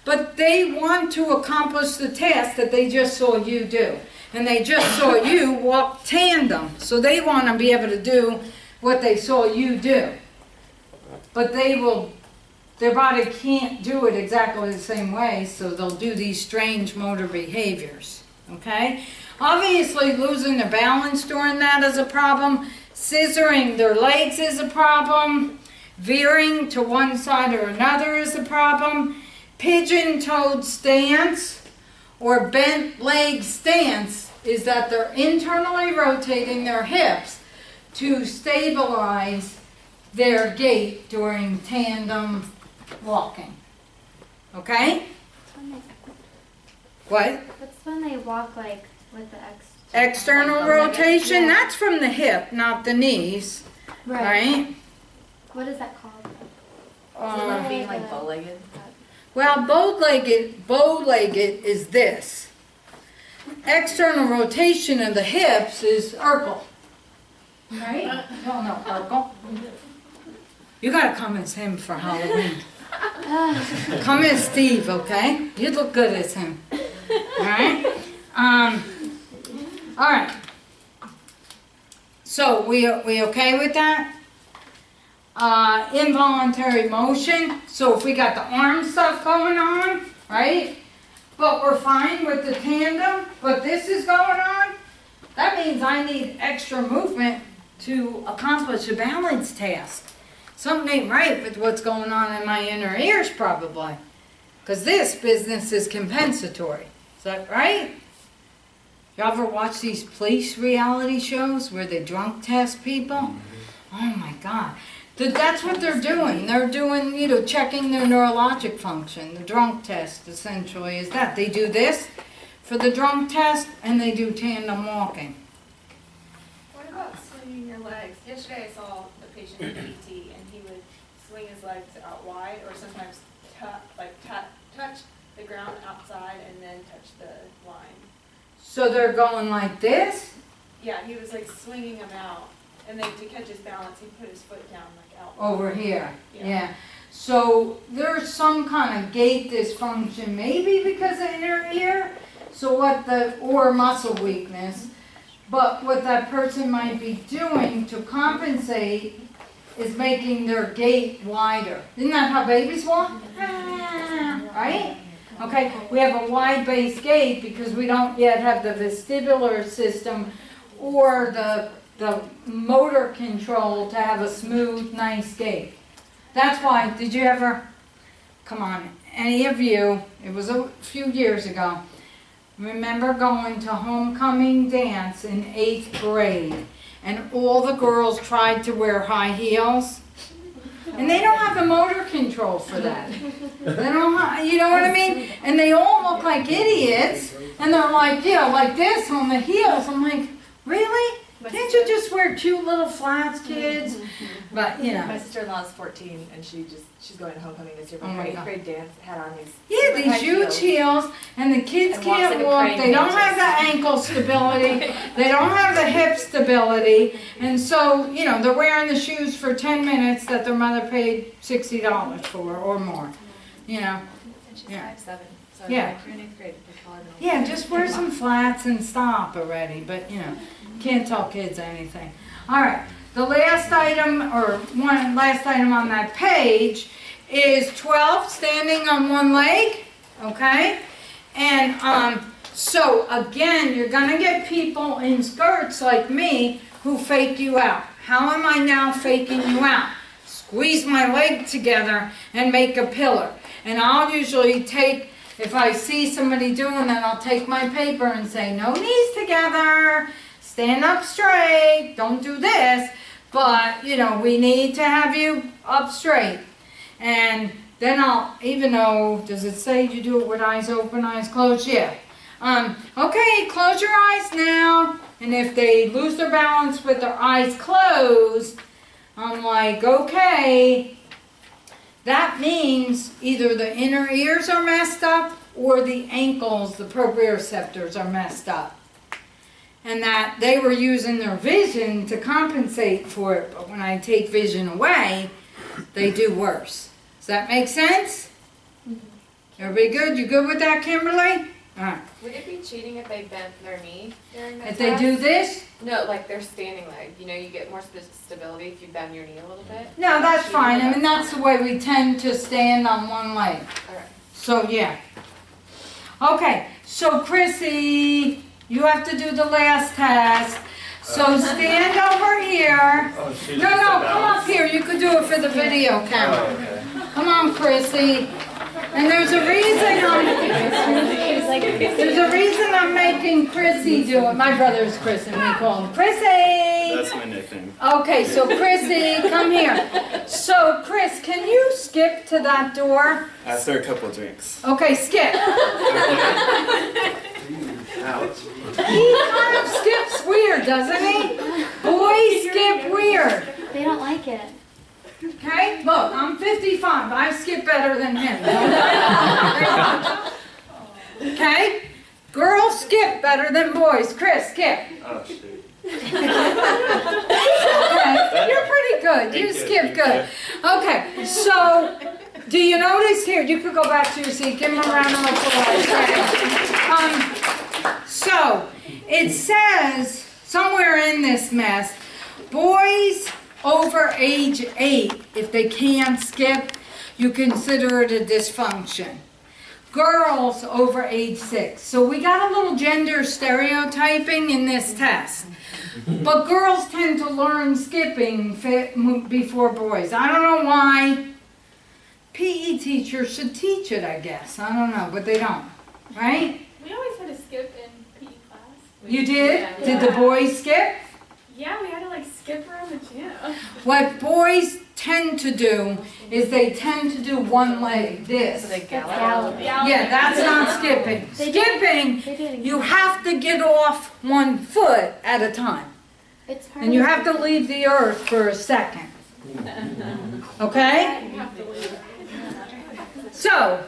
but they want to accomplish the task that they just saw you do. And they just saw you walk tandem. So they want to be able to do what they saw you do. But their body can't do it exactly the same way, so they'll do these strange motor behaviors. Okay? Obviously, losing their balance during that is a problem. Scissoring their legs is a problem. Veering to one side or another is a problem. Pigeon-toed stance or bent leg stance is that they're internally rotating their hips to stabilize their gait during tandem walking. Okay? What? What's when they walk like with the External rotation, that's from the hip, not the knees, right? What is that called? Is it being like bow-legged? Well, bow-legged is this. External rotation of the hips is Urkel. Right? You don't know Urkel. You gotta come as him for Halloween. Come as Steve, okay? You look good as him. Alright? Alright. So, we okay with that? Involuntary motion. So if we got the arm stuff going on, right? But we're fine with the tandem, but this is going on, that means I need extra movement to accomplish a balance task. Something ain't right with what's going on in my inner ears probably. Because this business is compensatory. Is that right? Y'all ever watch these police reality shows where they drunk test people? Oh my God. That's what they're doing. They're doing, you know, checking their neurologic function. The drunk test essentially is that. They do this for the drunk test and they do tandem walking. What about swinging your legs? Yesterday I saw the patient in PT and he would swing his legs out wide or sometimes touch the ground outside and then touch the line. So they're going like this? Yeah, he was like swinging them out. And then to catch his balance, he put his foot down like out. Over here, yeah. So there's some kind of gait dysfunction, maybe because of inner ear, or muscle weakness. But what that person might be doing to compensate is making their gait wider. Isn't that how babies walk? Right? Okay, we have a wide base gait because we don't yet have the vestibular system or the motor control to have a smooth, nice gait. That's why, did you ever, come on, any of you, it was a few years ago, remember going to homecoming dance in 8th grade and all the girls tried to wear high heels? And they don't have the motor control for that. They don't, you know what I mean? And they all look like idiots and they're like, you know, like this on the heels. I'm like, really? Can't you just wear cute little flats, kids? But, you know. My sister-in-law's 14 and she's going to homecoming this year. Oh my Her 8th God. grade dance had on these Yeah, these huge heels, and the kids And walks can't like a walk. praying They don't mantis. have the ankle stability. They don't have the hip stability. And so, you know, they're wearing the shoes for 10 minutes that their mother paid $60 for or more. You know. And she's Yeah. 5'7". So Yeah. like, you're in 8th grade. It's taller than Yeah, just wear some flats and stop already. But, you know, can't tell kids anything. All right. The last item, or one last item on that page, is 12, standing on one leg, okay? And so, again, you're going to get people in skirts like me who fake you out. How am I now faking you out? squeeze my leg together and make a pillar. And I'll usually take, if I see somebody doing that, I'll take my paper and say, no knees together, stand up straight, don't do this, but, you know, we need to have you up straight. And then I'll, even though, does it say you do it with eyes open, eyes closed? Yeah. Okay, close your eyes now. And if they lose their balance with their eyes closed, I'm like, okay, that means either the inner ears are messed up or the ankles, the proprioceptors are messed up. And that they were using their vision to compensate for it, but when I take vision away, they do worse. Does that make sense? Everybody good? You good with that, Kimberly? All right. Would it be cheating if they bent their knee during the If they do this? No, like their standing leg. You know, you get more stability if you bend your knee a little bit. No, that's fine. I mean, that's the way we tend to stand on one leg. All right. So, yeah. Okay, so Chrissy, you have to do the last test. So stand over here. Oh, shoot. No, come up here. You could do it for the video camera. Oh, okay. Come on, Chrissy. And there's a reason I'm making Chrissy do it. My brother's Chris and we call him Chrissy. That's my nickname. Okay, so Chrissy, come here. So Chris, can you skip to that door? After a couple drinks. Okay, skip. Ouch. He kind of skips weird, doesn't he? Boys skip weird. They don't like it. Okay, look, I'm 55. I skip better than him. Okay? Girls skip better than boys. Chris, skip. Oh, shoot. Okay, you're pretty good. You skip good. Okay, so do you notice here? You could go back to your seat. Give him a round of applause. So it says somewhere in this mess, boys over age 8, if they can't skip, you consider it a dysfunction. Girls over age 6. So we got a little gender stereotyping in this test. But girls tend to learn skipping before boys. I don't know why. PE teachers should teach it, I guess. I don't know, but they don't. Right? We always had to skip in PE class. You did? Yeah. Did the boys skip? Yeah, we had to like skip around the gym. What boys tend to do is they tend to do one leg, this. So they gallop. Gallop. Yeah, that's not skipping. They do it. Skipping, They do it in you class. have to get off one foot at a time. It's part And you of- have to leave the earth for a second. Okay? You have to leave. So,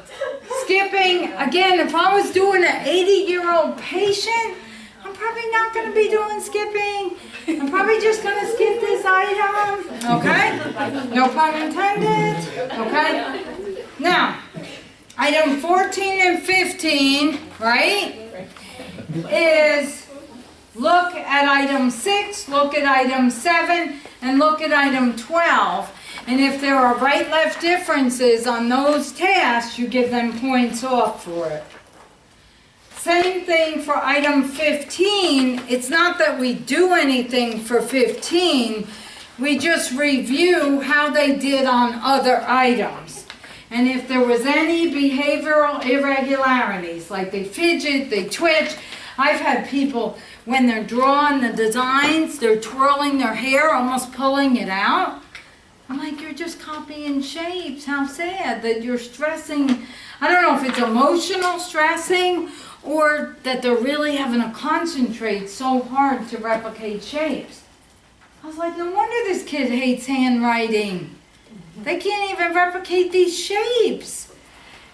skipping, again, if I was doing an 80-year-old patient, I'm probably not going to be doing skipping. I'm probably just going to skip this item. Okay? No pun intended. Okay? Now, item 14 and 15, right, is look at item 6, look at item 7, and look at item 12. And if there are right-left differences on those tasks, you give them points off for it. Same thing for item 15. It's not that we do anything for 15. We just review how they did on other items. And if there was any behavioral irregularities, like they fidget, they twitch. I've had people, when they're drawing the designs, they're twirling their hair, almost pulling it out. I'm like, you're just copying shapes. How sad that you're stressing. I don't know if it's emotional stressing or that they're really having to concentrate so hard to replicate shapes. I was like, no wonder this kid hates handwriting. They can't even replicate these shapes.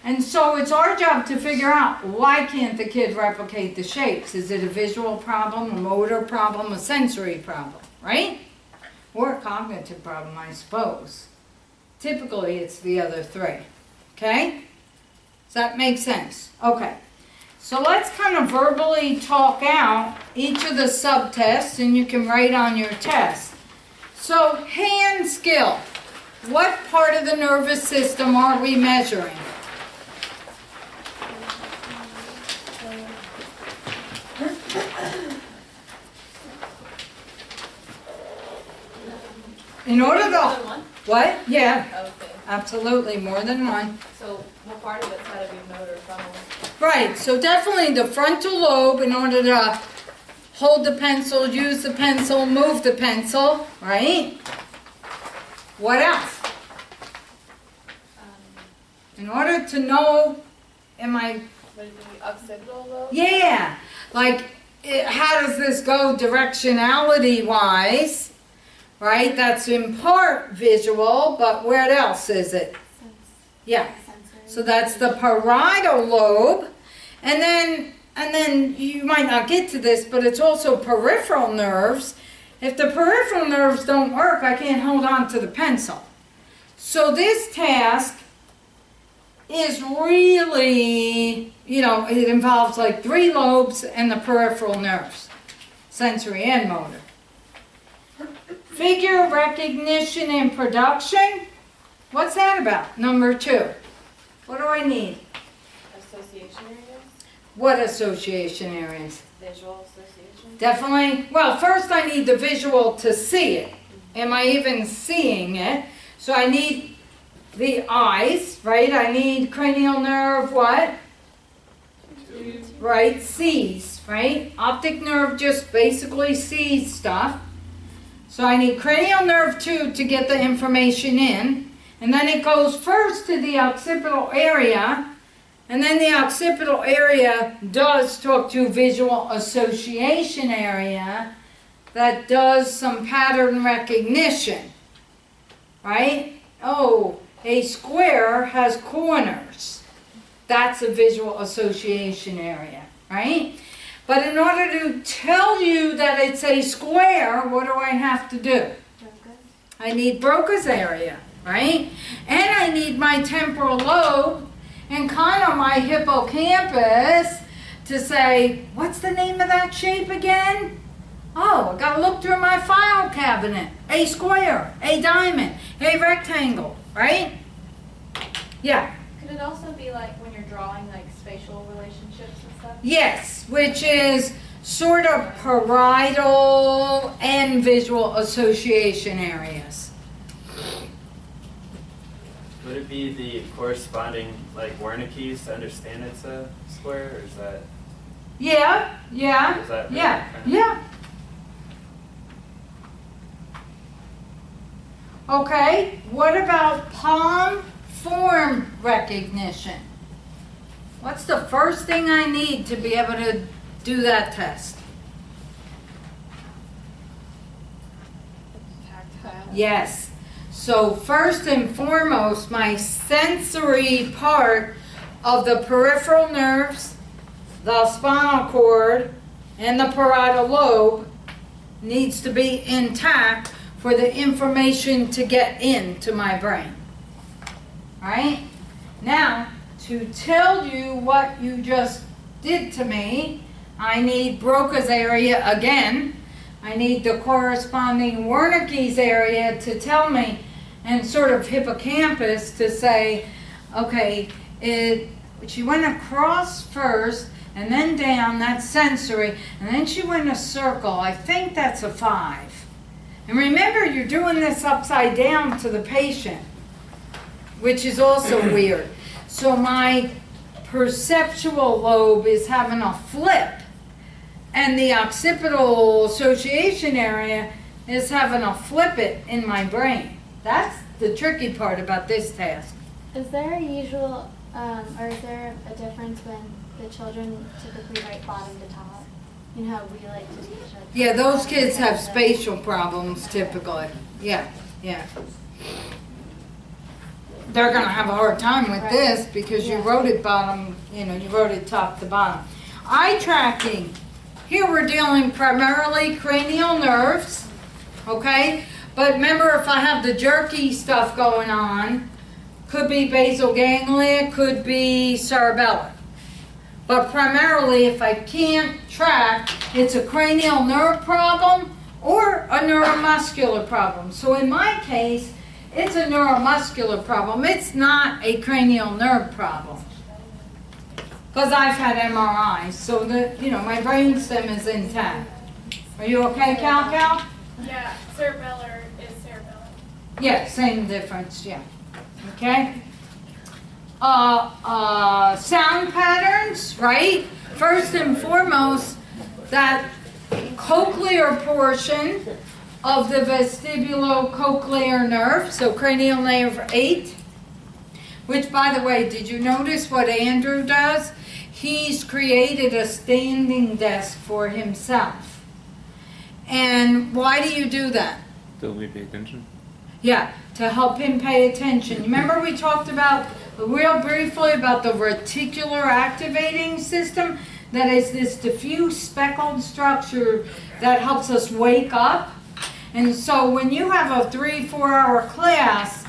And so it's our job to figure out, why can't the kid replicate the shapes? Is it a visual problem, a motor problem, a sensory problem, right? Or a cognitive problem, I suppose. Typically, it's the other three. Okay? Does that make sense? Okay. So let's kind of verbally talk out each of the subtests, and you can write on your test. So, hand skill. What part of the nervous system are we measuring? In order to, What? Yeah, Okay, absolutely, more than one. so what part of it's gotta be motor frontal? Right, so definitely the frontal lobe in order to hold the pencil, use the pencil, move the pencil, right? What else? In order to know, am I, What is it, occipital lobe? yeah, like how does this go directionality wise, right? That's in part visual, but where else is it? Yeah. Sensory. So that's the parietal lobe. And then you might not get to this, but it's also peripheral nerves. If the peripheral nerves don't work, I can't hold on to the pencil. So this task is really, it involves like 3 lobes and the peripheral nerves, sensory and motor. Figure recognition and production. What's that about? Number 2. What do I need? Association areas, What association areas? visual association. Definitely. Well, first I need the visual to see it. Am I even seeing it? So I need the eyes, right? I need cranial nerve what? Right, sees, right? Optic nerve just basically sees stuff. So I need cranial nerve 2 to get the information in. And then it goes first to the occipital area. And then the occipital area does talk to visual association area that does some pattern recognition, right? Oh, a square has corners. That's a visual association area, right? But in order to tell you that it's a square, what do I have to do? I need Broca's area, right? And I need my temporal lobe and kind of my hippocampus to say, what's the name of that shape again? Oh, I gotta look through my file cabinet. A square, a diamond, a rectangle, right? Yeah. Could it also be like when you're drawing like spatial relationships and stuff? Yes, which is sort of parietal and visual association areas. Would it be the corresponding like Wernicke's to understand it's a square, or is that? Yeah, yeah, Is that yeah, really yeah. Okay, what about palm form recognition? What's the first thing I need to be able to do that test? Tactile. Yes. So first and foremost, my sensory part of the peripheral nerves, the spinal cord, and the parietal lobe needs to be intact for the information to get into my brain. Right? Now, to tell you what you just did to me, I need Broca's area again. I need the corresponding Wernicke's area to tell me, and sort of hippocampus to say, okay, she went across first and then down, that's sensory, and then she went a circle. I think that's a 5. And remember, you're doing this upside down to the patient, which is also weird. So my perceptual lobe is having a flip, and the occipital association area is having a flip it in my brain. That's the tricky part about this task. Is there a usual, or is there a difference when the children typically write bottom to top? You know how we like to teach it? Yeah, those kids have spatial problems typically. Yeah, yeah. They're going to have a hard time with this because you wrote it bottom, you wrote it top to bottom. Eye tracking. Here we're dealing primarily cranial nerves, okay? But remember, if I have the jerky stuff going on, could be basal ganglia, could be cerebellum. But primarily, if I can't track, it's a cranial nerve problem or a neuromuscular problem. So in my case, it's a neuromuscular problem. It's not a cranial nerve problem. Because I've had MRIs, so my brain stem is intact. Are you okay, Cal? Yeah, cerebellar is cerebellum. Yeah, same difference, yeah. Okay? Sound patterns, right? First and foremost, that cochlear portion of the vestibulocochlear nerve, so cranial nerve 8, which, by the way, did you notice what Andrew does? He's created a standing desk for himself. And why do you do that? Still we pay attention? Yeah, to help him pay attention. Remember we talked about, real briefly, about the reticular activating system? That is this diffuse speckled structure that helps us wake up. And so when you have a 3-4 hour class,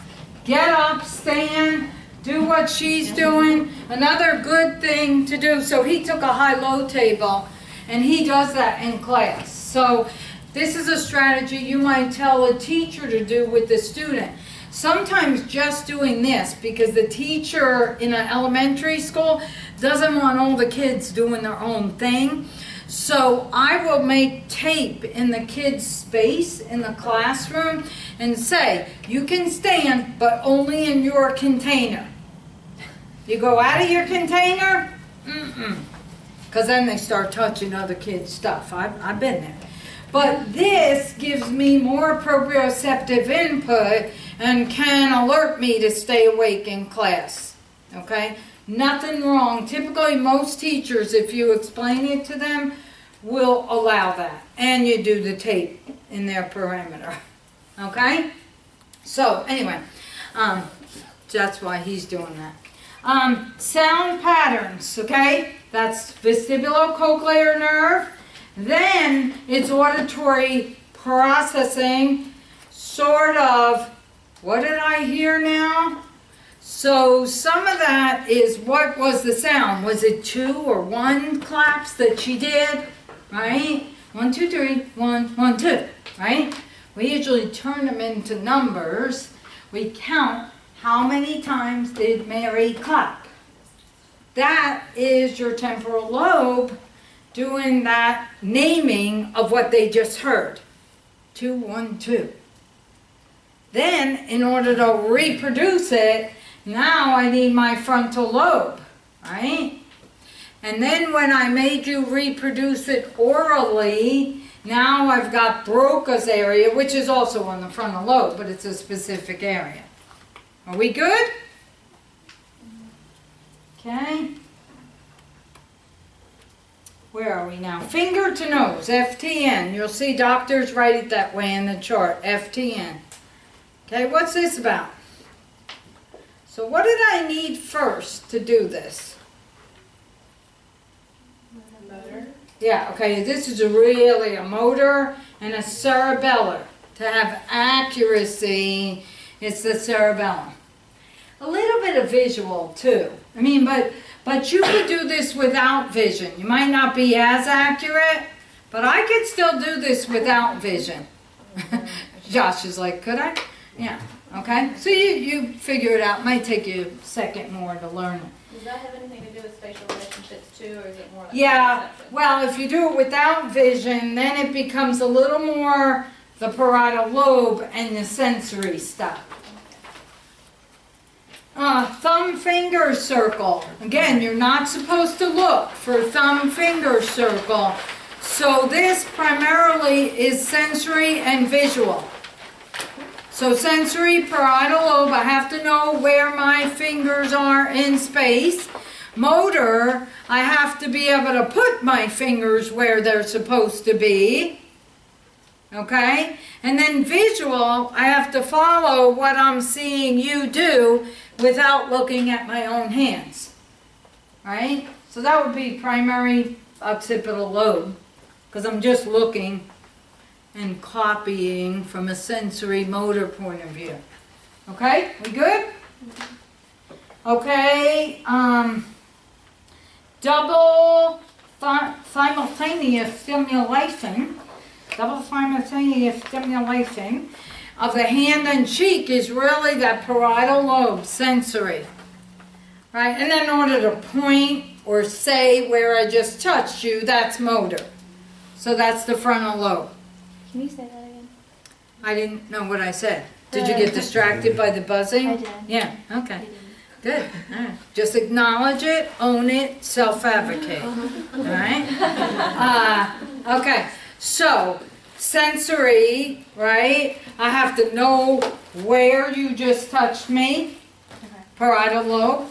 get up, stand, do what she's doing. Another good thing to do, so he took a high-low table, and he does that in class. So this is a strategy you might tell a teacher to do with the student. Sometimes just doing this, because the teacher in an elementary school doesn't want all the kids doing their own thing. So I will make tape in the kids' space in the classroom and say, you can stand, but only in your container. You go out of your container, because then they start touching other kids' stuff. I've been there. But this gives me more proprioceptive input and can alert me to stay awake in class. Okay? Nothing wrong. Typically, most teachers, if you explain it to them, will allow that. And you do the tape in their perimeter. Okay? So, anyway, that's why he's doing that. Sound patterns, okay? That's vestibulocochlear nerve. Then it's auditory processing, sort of, what did I hear now? So some of that is, what was the sound? Was it 2 or 1 claps that she did? Right? 1, 2, 3, 1, 1, 2. Right? We usually turn them into numbers. We count how many times did Mary clap. That is your temporal lobe doing that naming of what they just heard. 2, 1, 2. Then, in order to reproduce it, now I need my frontal lobe, right? And then when I made you reproduce it orally, now I've got Broca's area, which is also on the frontal lobe, but it's a specific area. Are we good? Okay. Where are we now? Finger to nose, FTN. You'll see doctors write it that way in the chart, FTN. Okay, what's this about? So what did I need first to do this? Motor. Yeah, okay, this is really a motor and a cerebellar. To have accuracy, it's the cerebellum. A little bit of visual too. I mean, but you could do this without vision. You might not be as accurate, but I could still do this without vision. Josh is like, could I? Yeah, okay. So you figure it out. It might take you a second more to learn it. Does that have anything to do with spatial relationships too, or is it more like Yeah, perception? well, if you do it without vision, then it becomes a little more the parietal lobe and the sensory stuff. Thumb finger circle. Again, you're not supposed to look for thumb finger circle. So this primarily is sensory and visual. So sensory, parietal lobe, I have to know where my fingers are in space. Motor, I have to be able to put my fingers where they're supposed to be. Okay? And then visual, I have to follow what I'm seeing you do without looking at my own hands. Right? So that would be primary occipital lobe, because I'm just looking and copying from a sensory motor point of view. Okay? We good? Okay. Double simultaneous stimulation. Double simultaneous stimulation of the hand and cheek is really that parietal lobe, sensory. Right? And then in order to point or say where I just touched you, that's motor. So that's the frontal lobe. Can you say that again? I didn't know what I said. Did you get distracted by the buzzing? I did. Yeah, okay. I did. Good. All right. Just acknowledge it, own it, self-advocate. All right? Okay. So, sensory, right? I have to know where you just touched me, parietal lobe.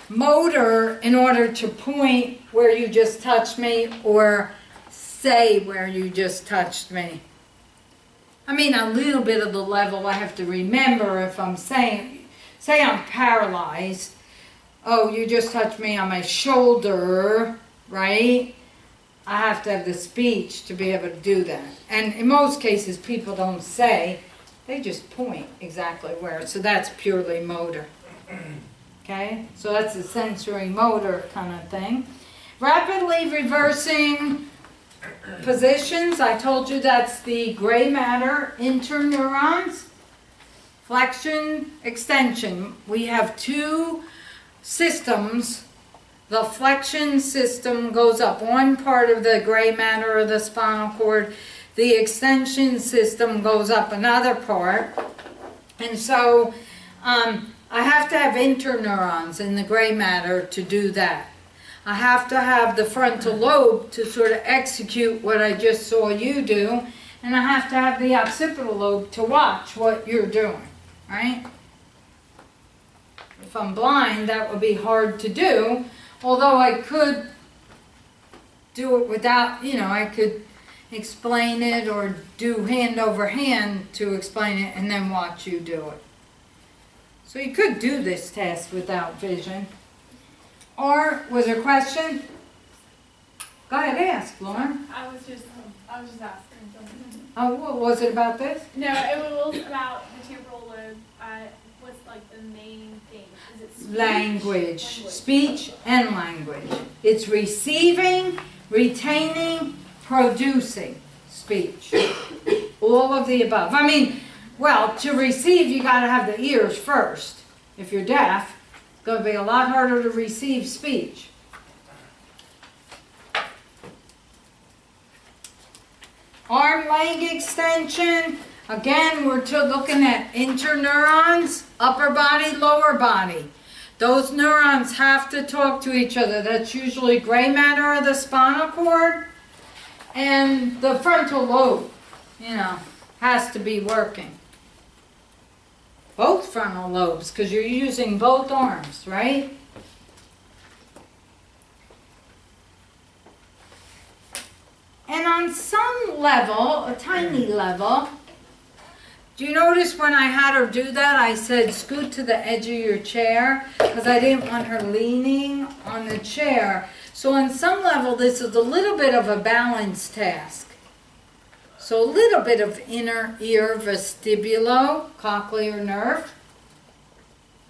Motor, in order to point where you just touched me or say where you just touched me. I mean, a little bit of the level I have to remember if I'm saying, say I'm paralyzed. Oh, you just touched me on my shoulder, right? I have to have the speech to be able to do that. And in most cases, people don't say, they just point exactly where. So that's purely motor. Okay? So that's a sensory motor kind of thing. Rapidly reversing positions. I told you that's the gray matter interneurons. Flexion, extension. We have two systems. The flexion system goes up one part of the gray matter of the spinal cord. The extension system goes up another part. And so I have to have interneurons in the gray matter to do that. I have to have the frontal lobe to sort of execute what I just saw you do. And I have to have the occipital lobe to watch what you're doing, right? If I'm blind, that would be hard to do. Although I could do it without, I could explain it or do hand over hand to explain it and then watch you do it. So you could do this test without vision. Or, was there a question? Go ahead, ask, Lauren. I was just asking something. Oh, what was it about this? No, it was about the temporal lobe. What's like the main thing? Is it speech? Language. Speech and language. It's receiving, retaining, producing speech. All of the above. I mean, well, to receive, you got to have the ears first. If you're deaf, it's going to be a lot harder to receive speech. Arm leg extension. Again, we're looking at interneurons, upper body, lower body. Those neurons have to talk to each other. That's usually gray matter of the spinal cord. And the frontal lobe, has to be working. Both frontal lobes, because you're using both arms, right? And on some level, a tiny level, do you notice when I had her do that, I said scoot to the edge of your chair, because I didn't want her leaning on the chair. So on some level, this is a little bit of a balance task. So a little bit of inner ear vestibulocochlear nerve.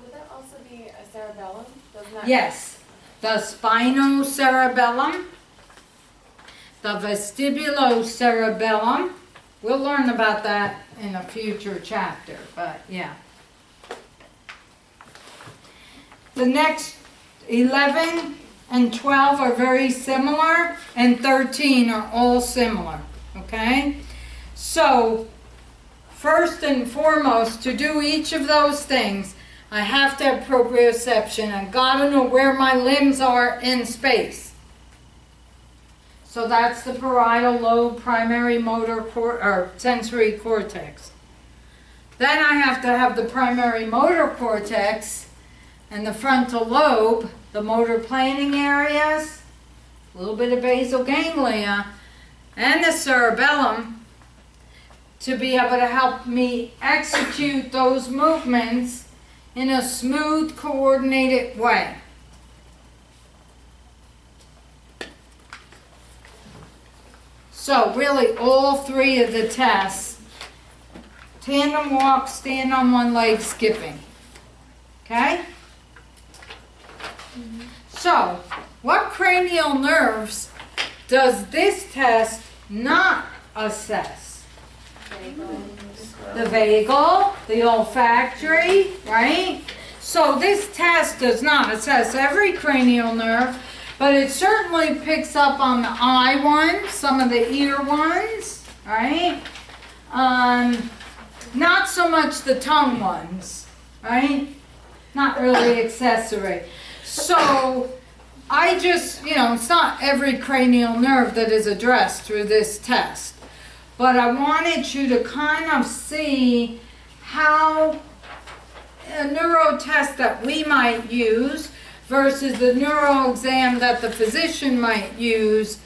Would that also be a cerebellum? Doesn't that Yes, the spinocerebellum, the vestibulocerebellum. We'll learn about that in a future chapter, but yeah. The next 11 and 12 are very similar, and 13 are all similar, okay? So, first and foremost, to do each of those things, I have to have proprioception. I've got to know where my limbs are in space. So that's the parietal lobe, primary motor or sensory cortex. Then I have to have the primary motor cortex and the frontal lobe, the motor planning areas, a little bit of basal ganglia, and the cerebellum to be able to help me execute those movements in a smooth, coordinated way. So really all three of the tests, tandem walk, stand on one leg, skipping. Okay? So, what cranial nerves does this test not assess? The vagal, the olfactory, right? So this test does not assess every cranial nerve, but it certainly picks up on the eye ones, some of the ear ones, right? Not so much the tongue ones, right? Not really accessory. So I just, it's not every cranial nerve that is addressed through this test. But I wanted you to kind of see how a neuro test that we might use versus the neuro exam that the physician might use,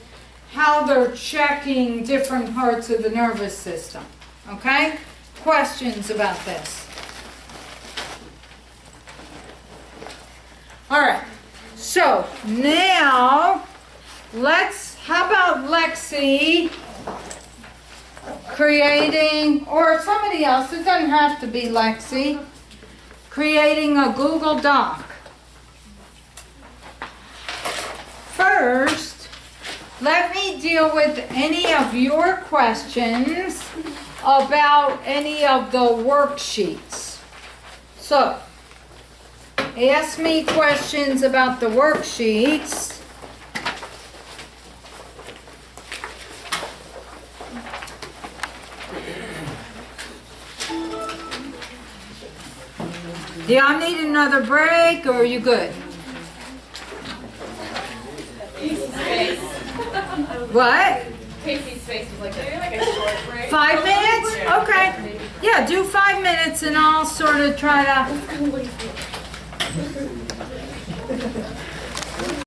how they're checking different parts of the nervous system. Okay? Questions about this? All right. So now how about Lexi creating, or somebody else, it doesn't have to be Lexi, creating a Google Doc. First, let me deal with any of your questions about any of the worksheets. So, ask me questions about the worksheets. Do y'all need another break, or are you good? What? Casey's face was like a short break. 5 minutes? Okay. Yeah, do 5 minutes and I'll sort of try to